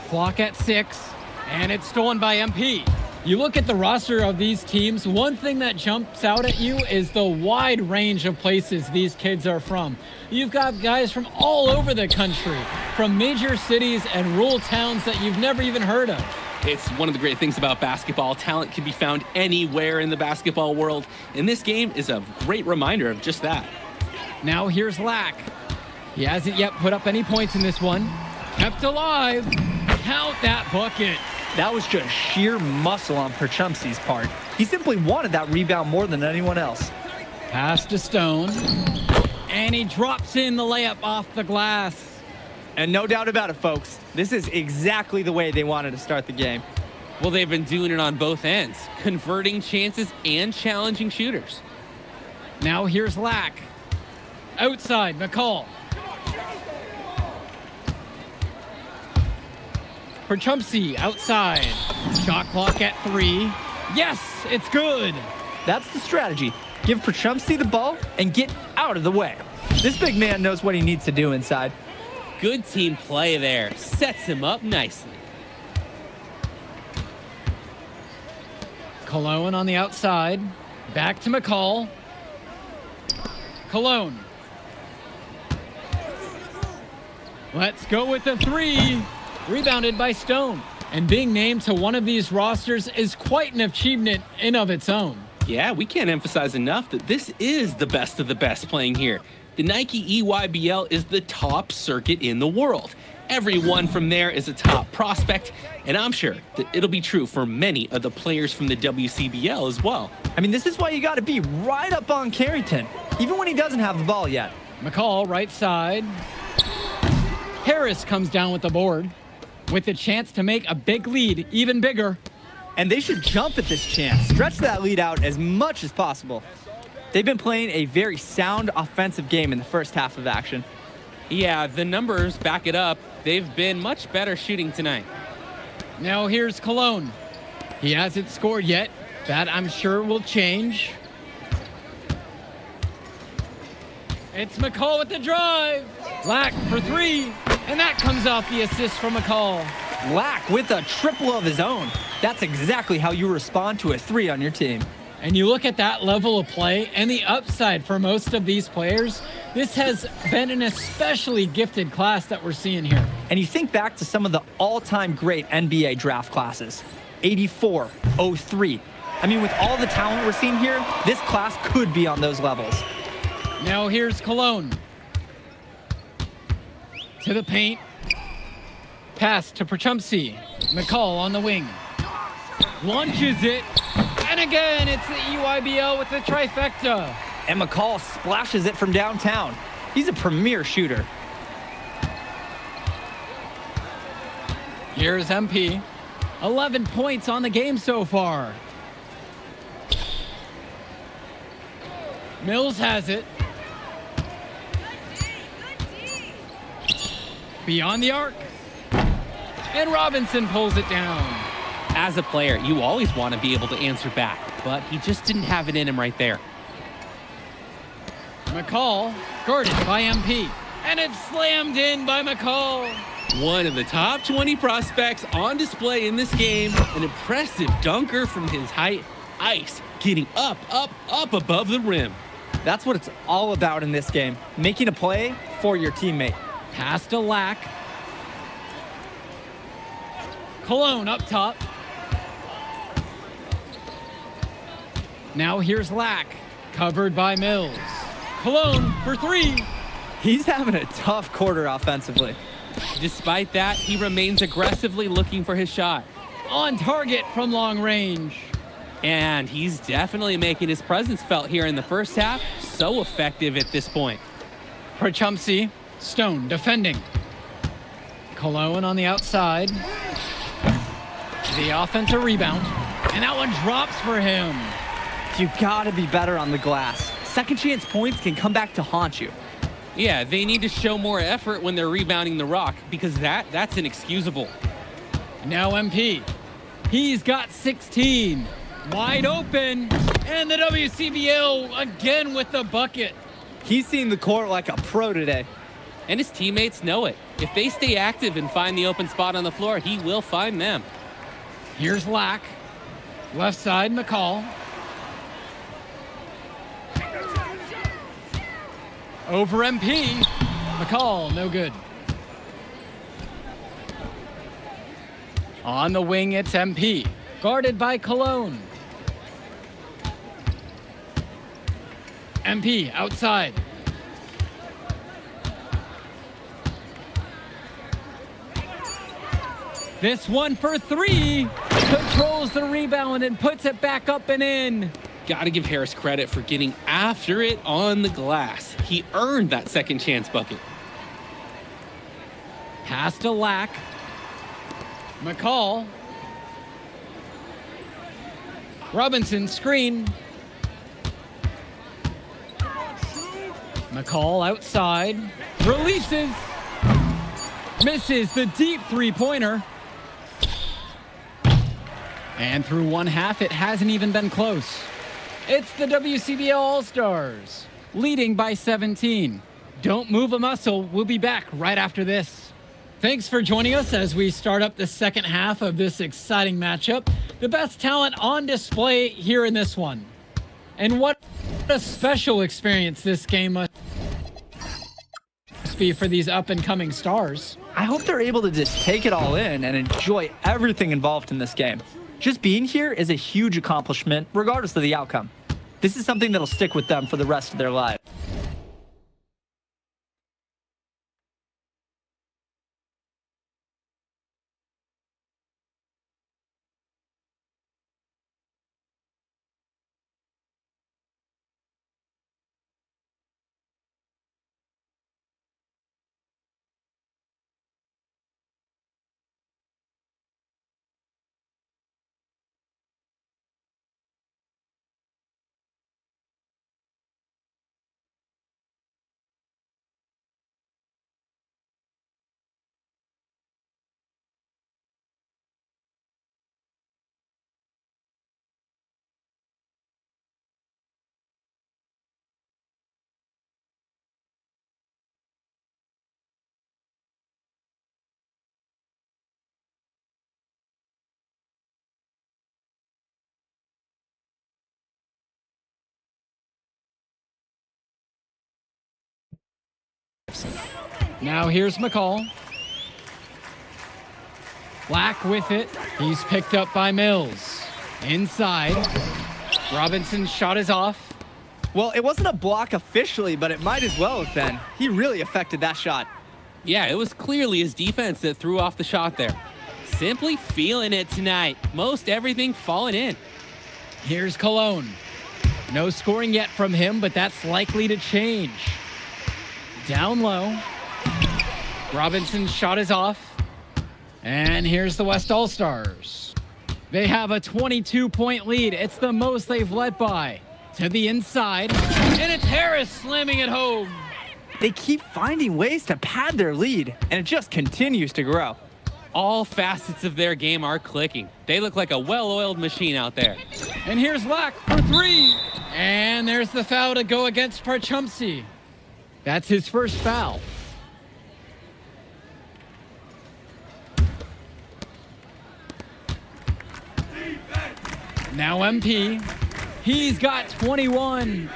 Clock at 6, and it's stolen by MP. You look at the roster of these teams, one thing that jumps out at you is the wide range of places these kids are from. You've got guys from all over the country, from major cities and rural towns that you've never even heard of. It's one of the great things about basketball. Talent can be found anywhere in the basketball world, and this game is a great reminder of just that. Now here's Lack. He hasn't yet put up any points in this one. Kept alive. Count that bucket. That was just sheer muscle on Perchumsey's part. He simply wanted that rebound more than anyone else. Pass to Stone. And he drops in the layup off the glass. And no doubt about it, folks. This is exactly the way they wanted to start the game. Well, they've been doing it on both ends, converting chances and challenging shooters. Now here's Lack. Outside, McCall. Perchumsey outside. Shot clock at 3. Yes, it's good. That's the strategy. Give Perchumsey the ball and get out of the way. This big man knows what he needs to do inside. Good team play there. Sets him up nicely. Cologne on the outside. Back to McCall. Cologne. Let's go with the 3. Rebounded by Stone. And being named to one of these rosters is quite an achievement in of its own. Yeah, we can't emphasize enough that this is the best of the best playing here. The Nike EYBL is the top circuit in the world. Everyone from there is a top prospect, and I'm sure that it'll be true for many of the players from the WCBL as well. I mean, this is why you got to be right up on Carrington, even when he doesn't have the ball yet. McCall, right side. Harris comes down with the board, with the chance to make a big lead even bigger. And they should jump at this chance. Stretch that lead out as much as possible. They've been playing a very sound offensive game in the first half of action. Yeah, the numbers back it up. They've been much better shooting tonight. Now here's Cologne. He hasn't scored yet. That I'm sure will change. It's McCall with the drive. Lack for 3. And that comes off the assist from McCall. Lack with a triple of his own. That's exactly how you respond to a 3 on your team. And you look at that level of play and the upside for most of these players, this has been an especially gifted class that we're seeing here. And you think back to some of the all-time great NBA draft classes. 84, 03. I mean, with all the talent we're seeing here, this class could be on those levels. Now here's Cologne. To the paint. Pass to Perchumsey. McCall on the wing. Launches it. And again, it's the EYBL with the trifecta. And McCall splashes it from downtown. He's a premier shooter. Here's MP. 11 points on the game so far. Mills has it. Beyond the arc. And Robinson pulls it down. As a player, you always want to be able to answer back, but he just didn't have it in him right there. McCall, guarded by MP. And it's slammed in by McCall. One of the top 20 prospects on display in this game. An impressive dunker from his height. Ice getting up above the rim. That's what it's all about in this game. Making a play for your teammate. Pass to Lack. Cologne up top. Now here's Lack, covered by Mills. Cologne for 3. He's having a tough quarter offensively. Despite that, he remains aggressively looking for his shot. On target from long range. And he's definitely making his presence felt here in the first half. So effective at this point. Perchumsey, Stone defending. Cologne on the outside. The offensive rebound. And that one drops for him. You gotta be better on the glass. Second chance points can come back to haunt you. Yeah, they need to show more effort when they're rebounding the rock because that's inexcusable. Now MP. He's got 16. Wide open. And the WCBL again with the bucket. He's seeing the court like a pro today. And his teammates know it. If they stay active and find the open spot on the floor, he will find them. Here's Lack. Left side, McCall. Over MP. McCall, no good. On the wing, it's MP. Guarded by Cologne. MP outside. This one for three. Controls the rebound and puts it back up and in. Gotta give Harris credit for getting after it on the glass. He earned that second chance bucket. Pass to Lack. McCall. Robinson screen. McCall outside. Releases. Misses the deep three-pointer. And through one half, it hasn't even been close. It's the WCBL All-Stars, leading by 17. Don't move a muscle. We'll be back right after this. Thanks for joining us as we start up the second half of this exciting matchup. The best talent on display here in this one. And what a special experience this game must be for these up-and-coming stars. I hope they're able to just take it all in and enjoy everything involved in this game. Just being here is a huge accomplishment, regardless of the outcome. This is something that'll stick with them for the rest of their lives. Now here's McCall. Black with it. He's picked up by Mills. Inside. Robinson's shot is off. Well, it wasn't a block officially, but it might as well have been. He really affected that shot. Yeah, it was clearly his defense that threw off the shot there. Simply feeling it tonight. Most everything falling in. Here's Cologne. No scoring yet from him, but that's likely to change. Down low. Robinson's shot is off. And here's the West All-Stars. They have a 22-point lead. It's the most they've led by. To the inside. And it's Harris slamming it home. They keep finding ways to pad their lead, and it just continues to grow. All facets of their game are clicking. They look like a well-oiled machine out there. And here's Lack for three. And there's the foul to go against Parchumsey. That's his first foul. Now MP. He's got 21.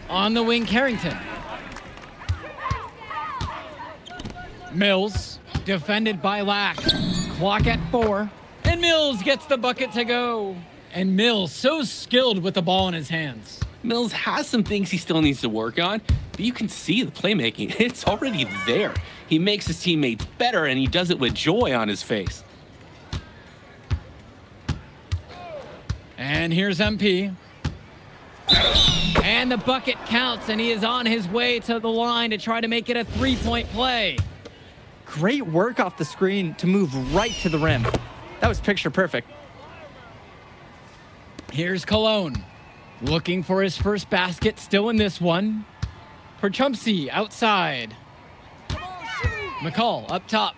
On the wing, Carrington. Mills, defended by Lack. Clock at 4. And Mills gets the bucket to go. And Mills, so skilled with the ball in his hands. Mills has some things he still needs to work on, but you can see the playmaking. It's already there. He makes his teammates better, and he does it with joy on his face. And here's MP. And the bucket counts, and he is on his way to the line to try to make it a three-point play. Great work off the screen to move right to the rim. That was picture perfect. Here's Cologne, looking for his first basket, still in this one. Parchumsey outside. McCall up top.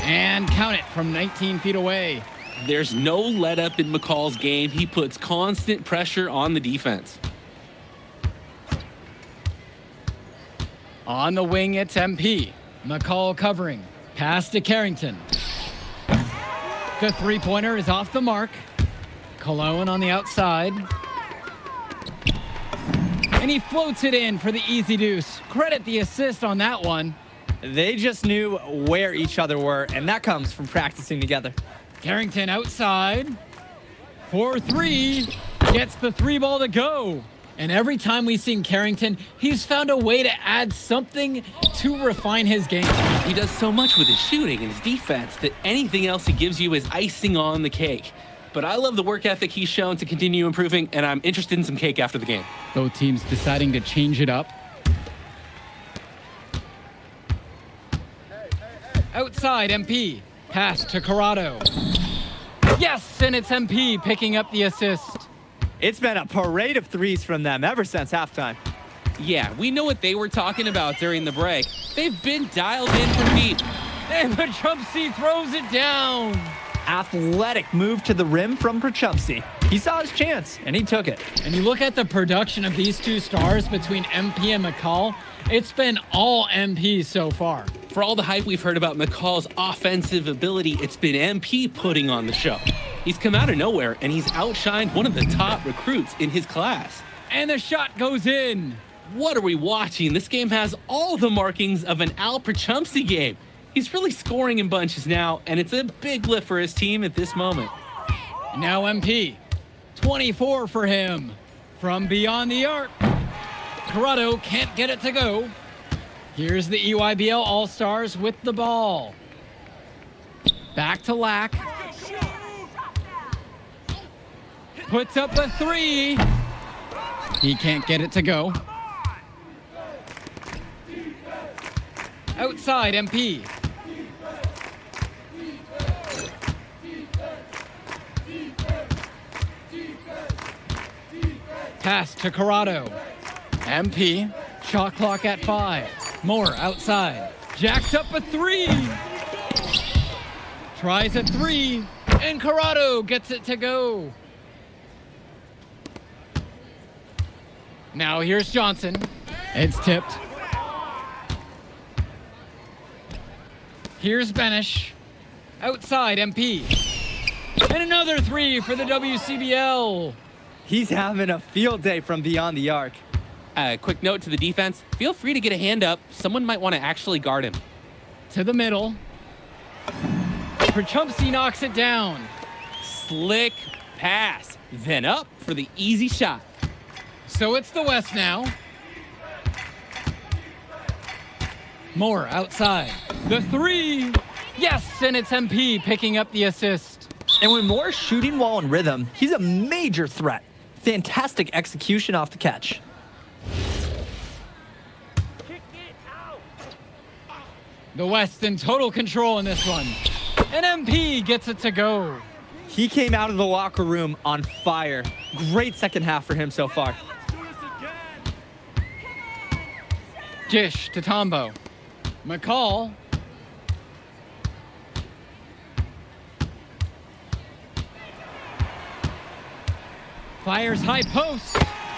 And count it from 19 feet away. There's no let up in McCall's game. He puts constant pressure on the defense. On the wing, it's MP. McCall covering. Pass to Carrington. The three-pointer is off the mark. Cologne on the outside. And he floats it in for the easy deuce. Credit the assist on that one. They just knew where each other were, and that comes from practicing together. Carrington outside. 4-3. Gets the three ball to go. And every time we've seen Carrington, he's found a way to add something to refine his game. He does so much with his shooting and his defense that anything else he gives you is icing on the cake. But I love the work ethic he's shown to continue improving, and I'm interested in some cake after the game. Both teams deciding to change it up. Outside, MP. Pass to Corrado. Yes, and it's MP picking up the assist. It's been a parade of threes from them ever since halftime. Yeah, we know what they were talking about during the break. They've been dialed in from deep. And Pachumsi throws it down. Athletic move to the rim from Pachumsi. He saw his chance, and he took it. And you look at the production of these two stars between MP and McCall, it's been all MP so far. For all the hype we've heard about McCall's offensive ability, it's been MP putting on the show. He's come out of nowhere, and he's outshined one of the top recruits in his class. And the shot goes in. What are we watching? This game has all the markings of an Al Pachumsi game. He's really scoring in bunches now, and it's a big lift for his team at this moment. Now MP. 24 for him. From beyond the arc. Corrado can't get it to go. Here's the EYBL All-Stars with the ball. Back to Lack. Puts up a three. He can't get it to go. Outside, MP. Pass to Corrado. MP. Shot clock at 5. Moore outside. Jacks up a three. Tries a three. And Corrado gets it to go. Now here's Johnson. It's tipped. Here's Benish. Outside, MP. And another three for the WCBL. He's having a field day from beyond the arc. Quick note to the defense. Feel free to get a hand up. Someone might want to actually guard him. To the middle. Pachumsi knocks it down. Slick pass. Then up for the easy shot. So it's the West now. Moore outside. The three. Yes, and it's MP picking up the assist. And when Moore's shooting while in rhythm, he's a major threat. Fantastic execution off the catch. The West in total control in this one. And MP gets it to go. He came out of the locker room on fire. Great second half for him so far. Dish to Tombo. McCall. Fires high post.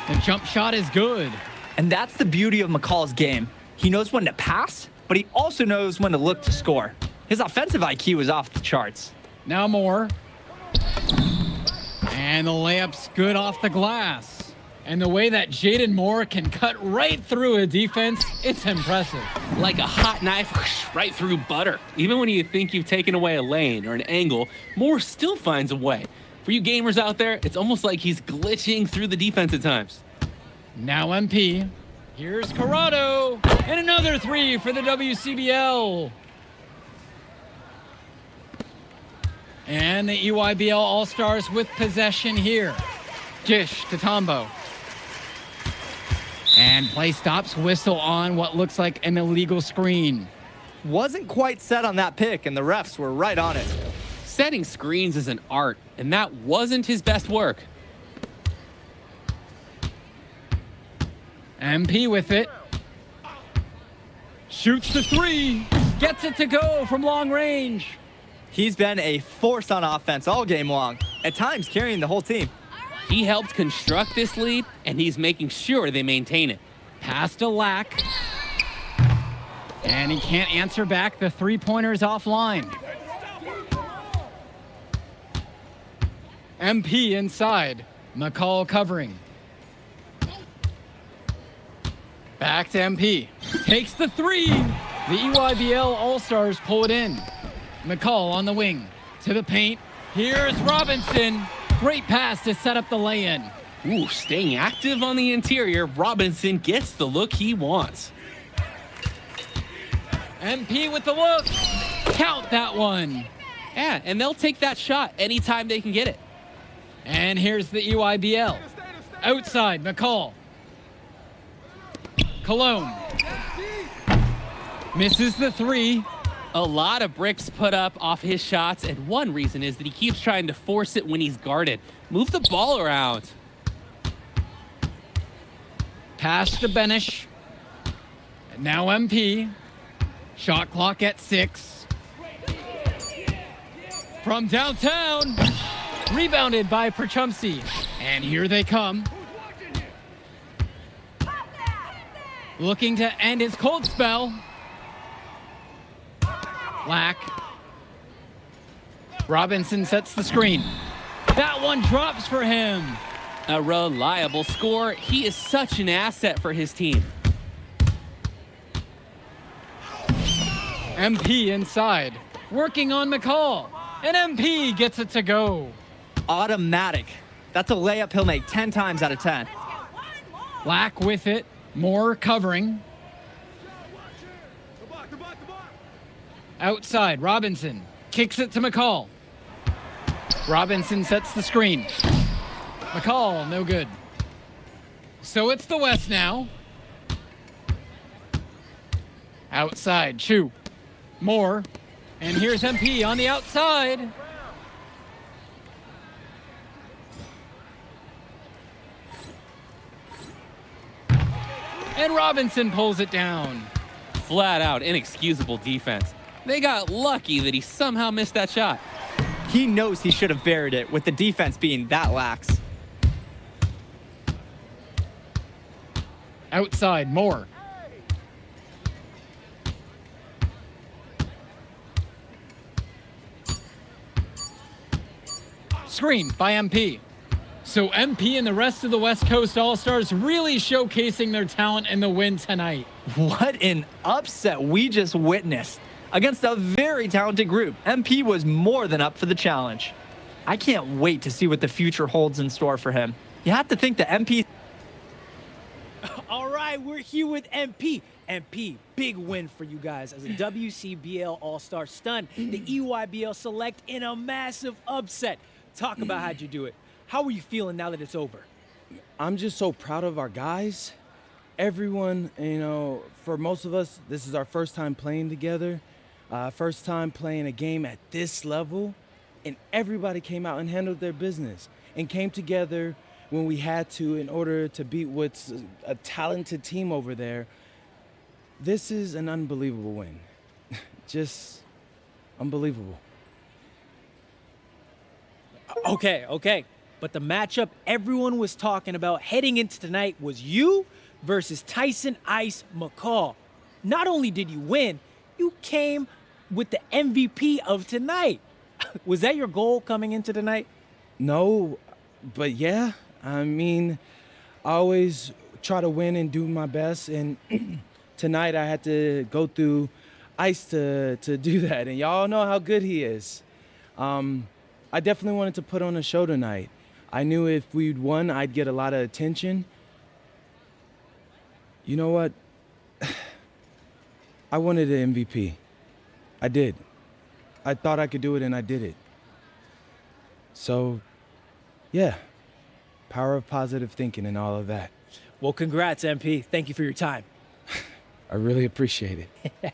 The jump shot is good. And that's the beauty of McCall's game. He knows when to pass, but he also knows when to look to score. His offensive IQ is off the charts. Now Moore. And the layup's good off the glass. And the way that Jaden Moore can cut right through a defense, it's impressive. Like a hot knife right through butter. Even when you think you've taken away a lane or an angle, Moore still finds a way. For you gamers out there, it's almost like he's glitching through the defense at times. Now MP. Here's Corrado. And another three for the WCBL. And the EYBL All-Stars with possession here. Dish to Tombo. And play stops, whistle on what looks like an illegal screen. Wasn't quite set on that pick, and the refs were right on it. Setting screens is an art, and that wasn't his best work. MP with it. Shoots the three. Gets it to go from long range. He's been a force on offense all game long, at times carrying the whole team. He helped construct this lead, and he's making sure they maintain it. Pass to Lack. And he can't answer back. The three-pointer's offline. MP inside. McCall covering. Back to MP. Takes the three. The EYBL All-Stars pull it in. McCall on the wing. To the paint. Here's Robinson. Great pass to set up the lay-in. Ooh, staying active on the interior, Robinson gets the look he wants. MP with the look. Count that one. Yeah, and they'll take that shot anytime they can get it. And here's the EYBL. Outside, McCall. Cologne. Misses the three. A lot of bricks put up off his shots, and one reason is that he keeps trying to force it when he's guarded. Move the ball around. Pass to Benish. And now MP. Shot clock at 6. From downtown. Rebounded by Perchumsey. And here they come. Looking to end his cold spell. Lack. Robinson sets the screen. That one drops for him. A reliable score. He is such an asset for his team. MP inside. Working on McCall. And MP gets it to go. Automatic. That's a layup he'll make 10 times out of 10. Lack with it. Moore covering. Outside, Robinson. Kicks it to McCall. Robinson sets the screen. McCall, no good. So it's the West now. Outside, Chu. Moore. And here's MP on the outside. And Robinson pulls it down. Flat out inexcusable defense. They got lucky that he somehow missed that shot. He knows he should have buried it with the defense being that lax. Outside, Moore. Screen by MP. So MP and the rest of the West Coast All-Stars really showcasing their talent in the win tonight. What an upset we just witnessed. Against a very talented group, MP was more than up for the challenge. I can't wait to see what the future holds in store for him. You have to think that MP... All right, we're here with MP. MP, big win for you guys as a WCBL All-Star stun. The EYBL Select in a massive upset. Talk about how'd you do it. How are you feeling now that it's over? I'm just so proud of our guys. Everyone, you know, for most of us, this is our first time playing together. First time playing a game at this level. And everybody came out and handled their business and came together when we had to in order to beat what's a talented team over there. This is an unbelievable win. Just unbelievable. Okay. But the matchup everyone was talking about heading into tonight was you versus Tyson Ice McCall. Not only did you win, you came with the MVP of tonight. Was that your goal coming into tonight? No, but yeah. I mean, I always try to win and do my best. And tonight I had to go through Ice to do that. And y'all know how good he is. I definitely wanted to put on a show tonight. I knew if we'd won, I'd get a lot of attention. You know what? I wanted an MVP. I did. I thought I could do it, and I did it. So, yeah, power of positive thinking and all of that. Well, congrats, MP. Thank you for your time. I really appreciate it.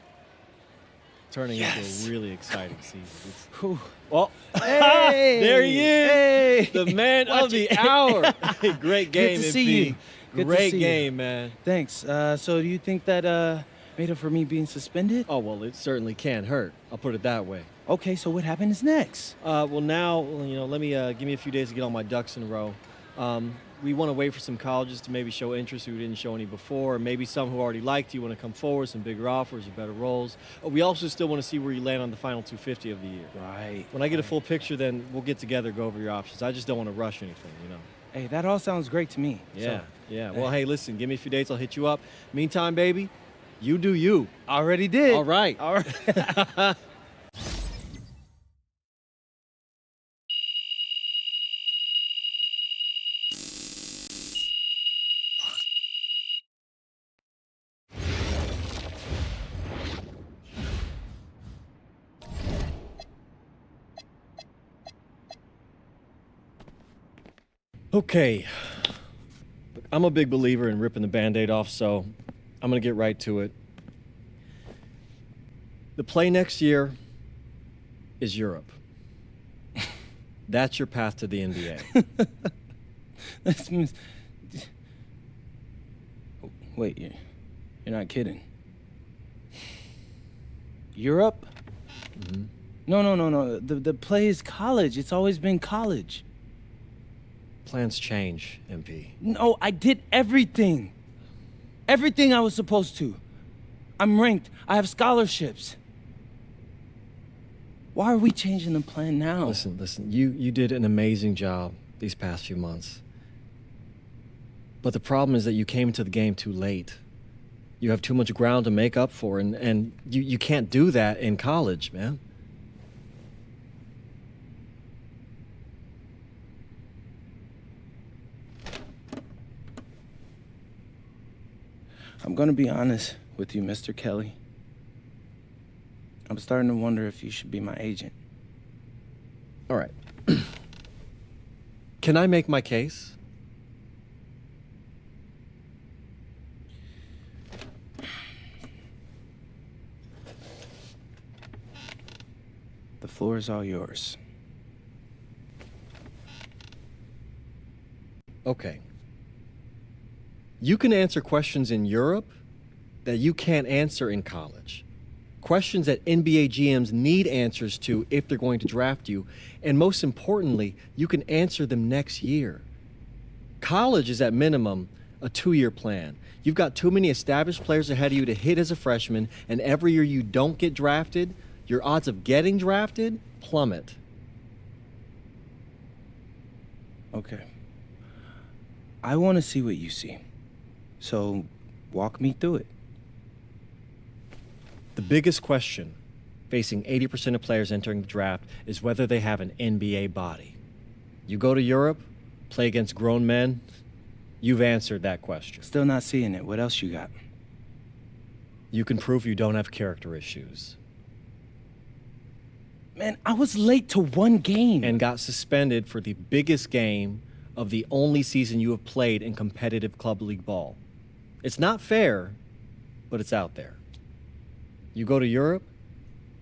Turning into a really exciting season. Well, hey, there he is, hey. the man of the hour. Great game, Good to see MP. you. Good to Great see game, you. man. Thanks. So do you think that Made up for me being suspended? Oh, well, it certainly can't hurt. I'll put it that way. Okay, so what happens next? Well, now, let me give me a few days to get all my ducks in a row. We want to wait for some colleges to maybe show interest who didn't show any before, or maybe some who already liked you want to come forward, some bigger offers or better roles. We also still want to see where you land on the final 250 of the year. Right. When I get a full picture, then we'll get together, go over your options. I just don't want to rush anything, Hey, that all sounds great to me. Yeah, So, yeah. Well, hey, listen, give me a few dates, I'll hit you up. Meantime, baby, you do you. Already did. All right. All right. Okay. Look, I'm a big believer in ripping the Band-Aid off, so I'm going to get right to it. The play next year is Europe. That's your path to the NBA. Wait, you're not kidding. Europe? Mm-hmm. No. The play is college. It's always been college. Plans change, MP. No, I did everything. Everything I was supposed to. I'm ranked. I have scholarships. Why are we changing the plan now? Listen. You did an amazing job these past few months. But the problem is that you came into the game too late. You have too much ground to make up for, and you can't do that in college, man. I'm gonna be honest with you, Mr. Kelly. I'm starting to wonder if you should be my agent. All right. Can I make my case? The floor is all yours. Okay. You can answer questions in Europe that you can't answer in college. Questions that NBA GMs need answers to if they're going to draft you. And most importantly, you can answer them next year. College is at minimum a 2-year plan. You've got too many established players ahead of you to hit as a freshman, and every year you don't get drafted, your odds of getting drafted plummet. Okay. I want to see what you see. So, walk me through it. The biggest question facing 80% of players entering the draft is whether they have an NBA body. You go to Europe, play against grown men, you've answered that question. Still not seeing it. What else you got? You can prove you don't have character issues. Man, I was late to one game. And got suspended for the biggest game of the only season you have played in competitive club league ball. It's not fair, but it's out there. You go to Europe,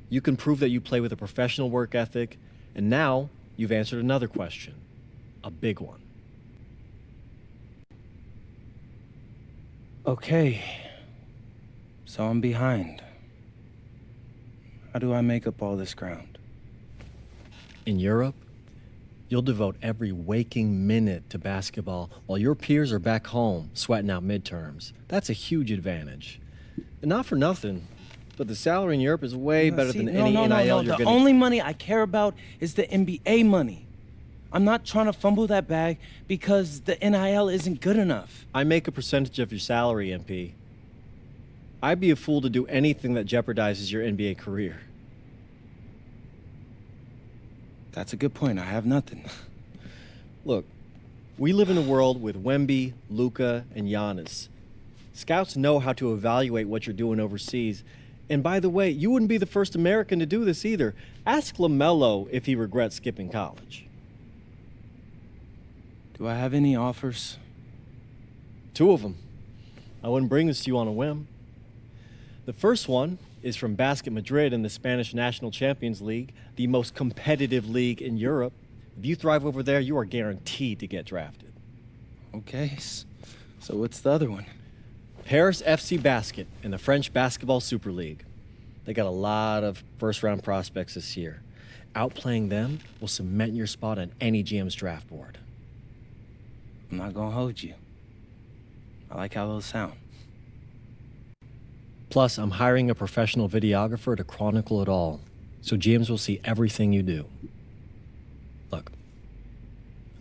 you can prove that you play with a professional work ethic, and now you've answered another question, a big one. Okay, so I'm behind. How do I make up all this ground? In Europe, you'll devote every waking minute to basketball while your peers are back home sweating out midterms. That's a huge advantage. And not for nothing, but the salary in Europe is way better than any NIL you're The getting. only money I care about is the NBA money. I'm not trying to fumble that bag because the NIL isn't good enough. I make a percentage of your salary, MP. I'd be a fool to do anything that jeopardizes your NBA career. That's a good point. I have nothing. Look, we live in a world with Wemby, Luka, and Giannis. Scouts know how to evaluate what you're doing overseas. And by the way, you wouldn't be the first American to do this either. Ask LaMelo if he regrets skipping college. Do I have any offers? 2 of them. I wouldn't bring this to you on a whim. The first one is from Basket Madrid in the Spanish National Champions League, the most competitive league in Europe. If you thrive over there, you are guaranteed to get drafted. Okay, so what's the other one? Paris FC Basket in the French Basketball Super League. They got a lot of first-round prospects this year. Outplaying them will cement your spot on any GM's draft board. I'm not gonna hold you. I like how those sound. Plus, I'm hiring a professional videographer to chronicle it all, so GMs will see everything you do. Look,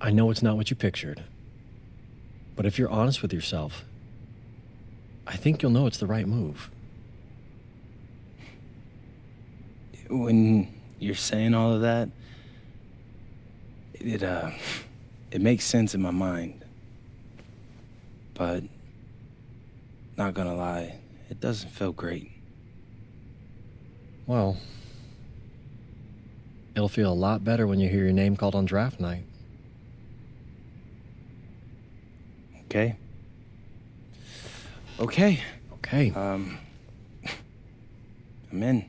I know it's not what you pictured, but if you're honest with yourself, I think you'll know it's the right move. When you're saying all of that, it makes sense in my mind. But, not gonna lie, it doesn't feel great. Well, it'll feel a lot better when you hear your name called on draft night. Okay. Okay. I'm in.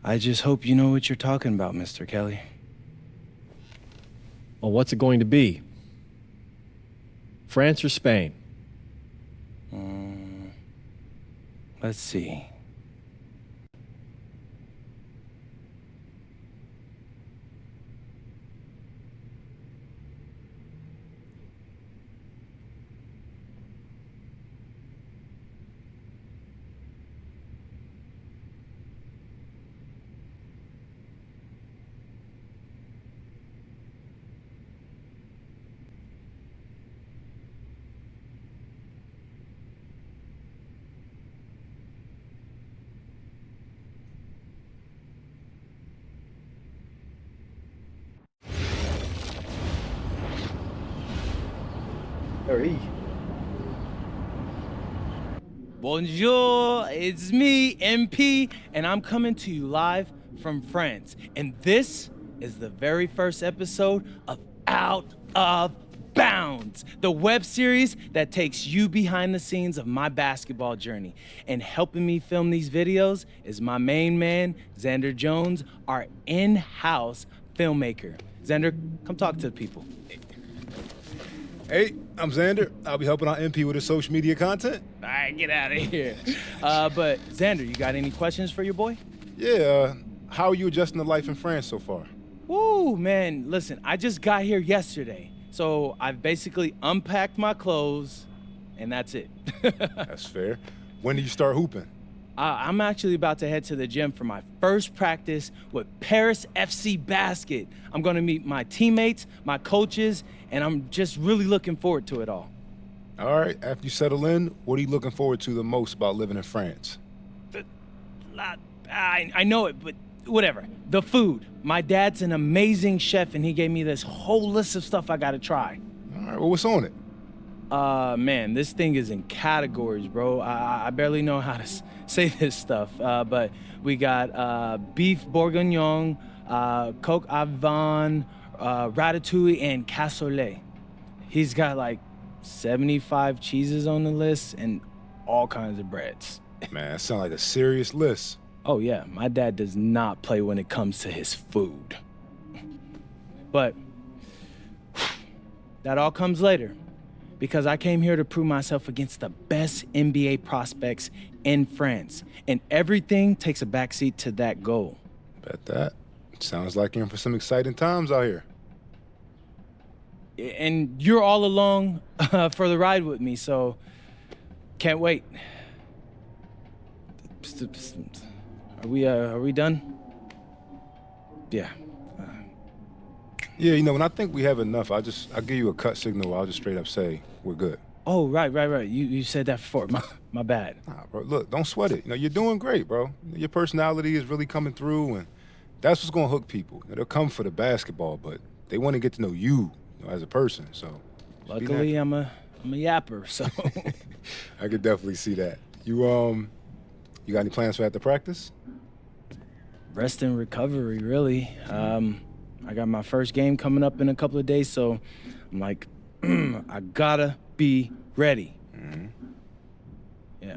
I just hope you know what you're talking about, Mr. Kelly. Well, what's it going to be? France or Spain? Let's see. Hey. Bonjour, it's me, MP, and I'm coming to you live from France. And this is the very first episode of Out of Bounds, the web series that takes you behind the scenes of my basketball journey. And helping me film these videos is my main man, Xander Jones, our in-house filmmaker. Xander, come talk to the people. Hey, I'm Xander. I'll be helping out MP with his social media content. All right, get out of here. But Xander, you got any questions for your boy? Yeah, how are you adjusting to life in France so far? Woo, man, listen, I just got here yesterday. So I've basically unpacked my clothes, and that's it. That's fair. When do you start hooping? I'm actually about to head to the gym for my first practice with Paris FC Basket. I'm gonna meet my teammates, my coaches, and I'm just really looking forward to it all. All right, after you settle in, what are you looking forward to the most about living in France? I know it, but whatever. The food. My dad's an amazing chef, and he gave me this whole list of stuff I gotta try. All right, well, what's on it? Man, this thing is in categories, bro. I barely know how to say this stuff, but we got beef bourguignon, coq au vin, ratatouille, and cassoulet. He's got like 75 cheeses on the list and all kinds of breads. Man, that sounds like a serious list. Oh yeah, my dad does not play when it comes to his food. But that all comes later, because I came here to prove myself against the best NBA prospects in France, and everything takes a backseat to that goal. Bet that. Sounds like you're in for some exciting times out here. And you're all along for the ride with me, so can't wait. Are we done? Yeah. Yeah, you know, when I think we have enough, I'll give you a cut signal. I'll just straight up say we're good. Oh, right. You said that before. My bad. Nah, bro, look, don't sweat it. You know, you're doing great, bro. Your personality is really coming through, and that's what's gonna hook people. You know, they'll come for the basketball, but they want to get to know you, as a person. So, luckily, I'm a yapper, so I could definitely see that. You got any plans for after practice? Rest and recovery, really. I got my first game coming up in a couple of days, so I'm like, I gotta be ready. Mm-hmm. Yeah.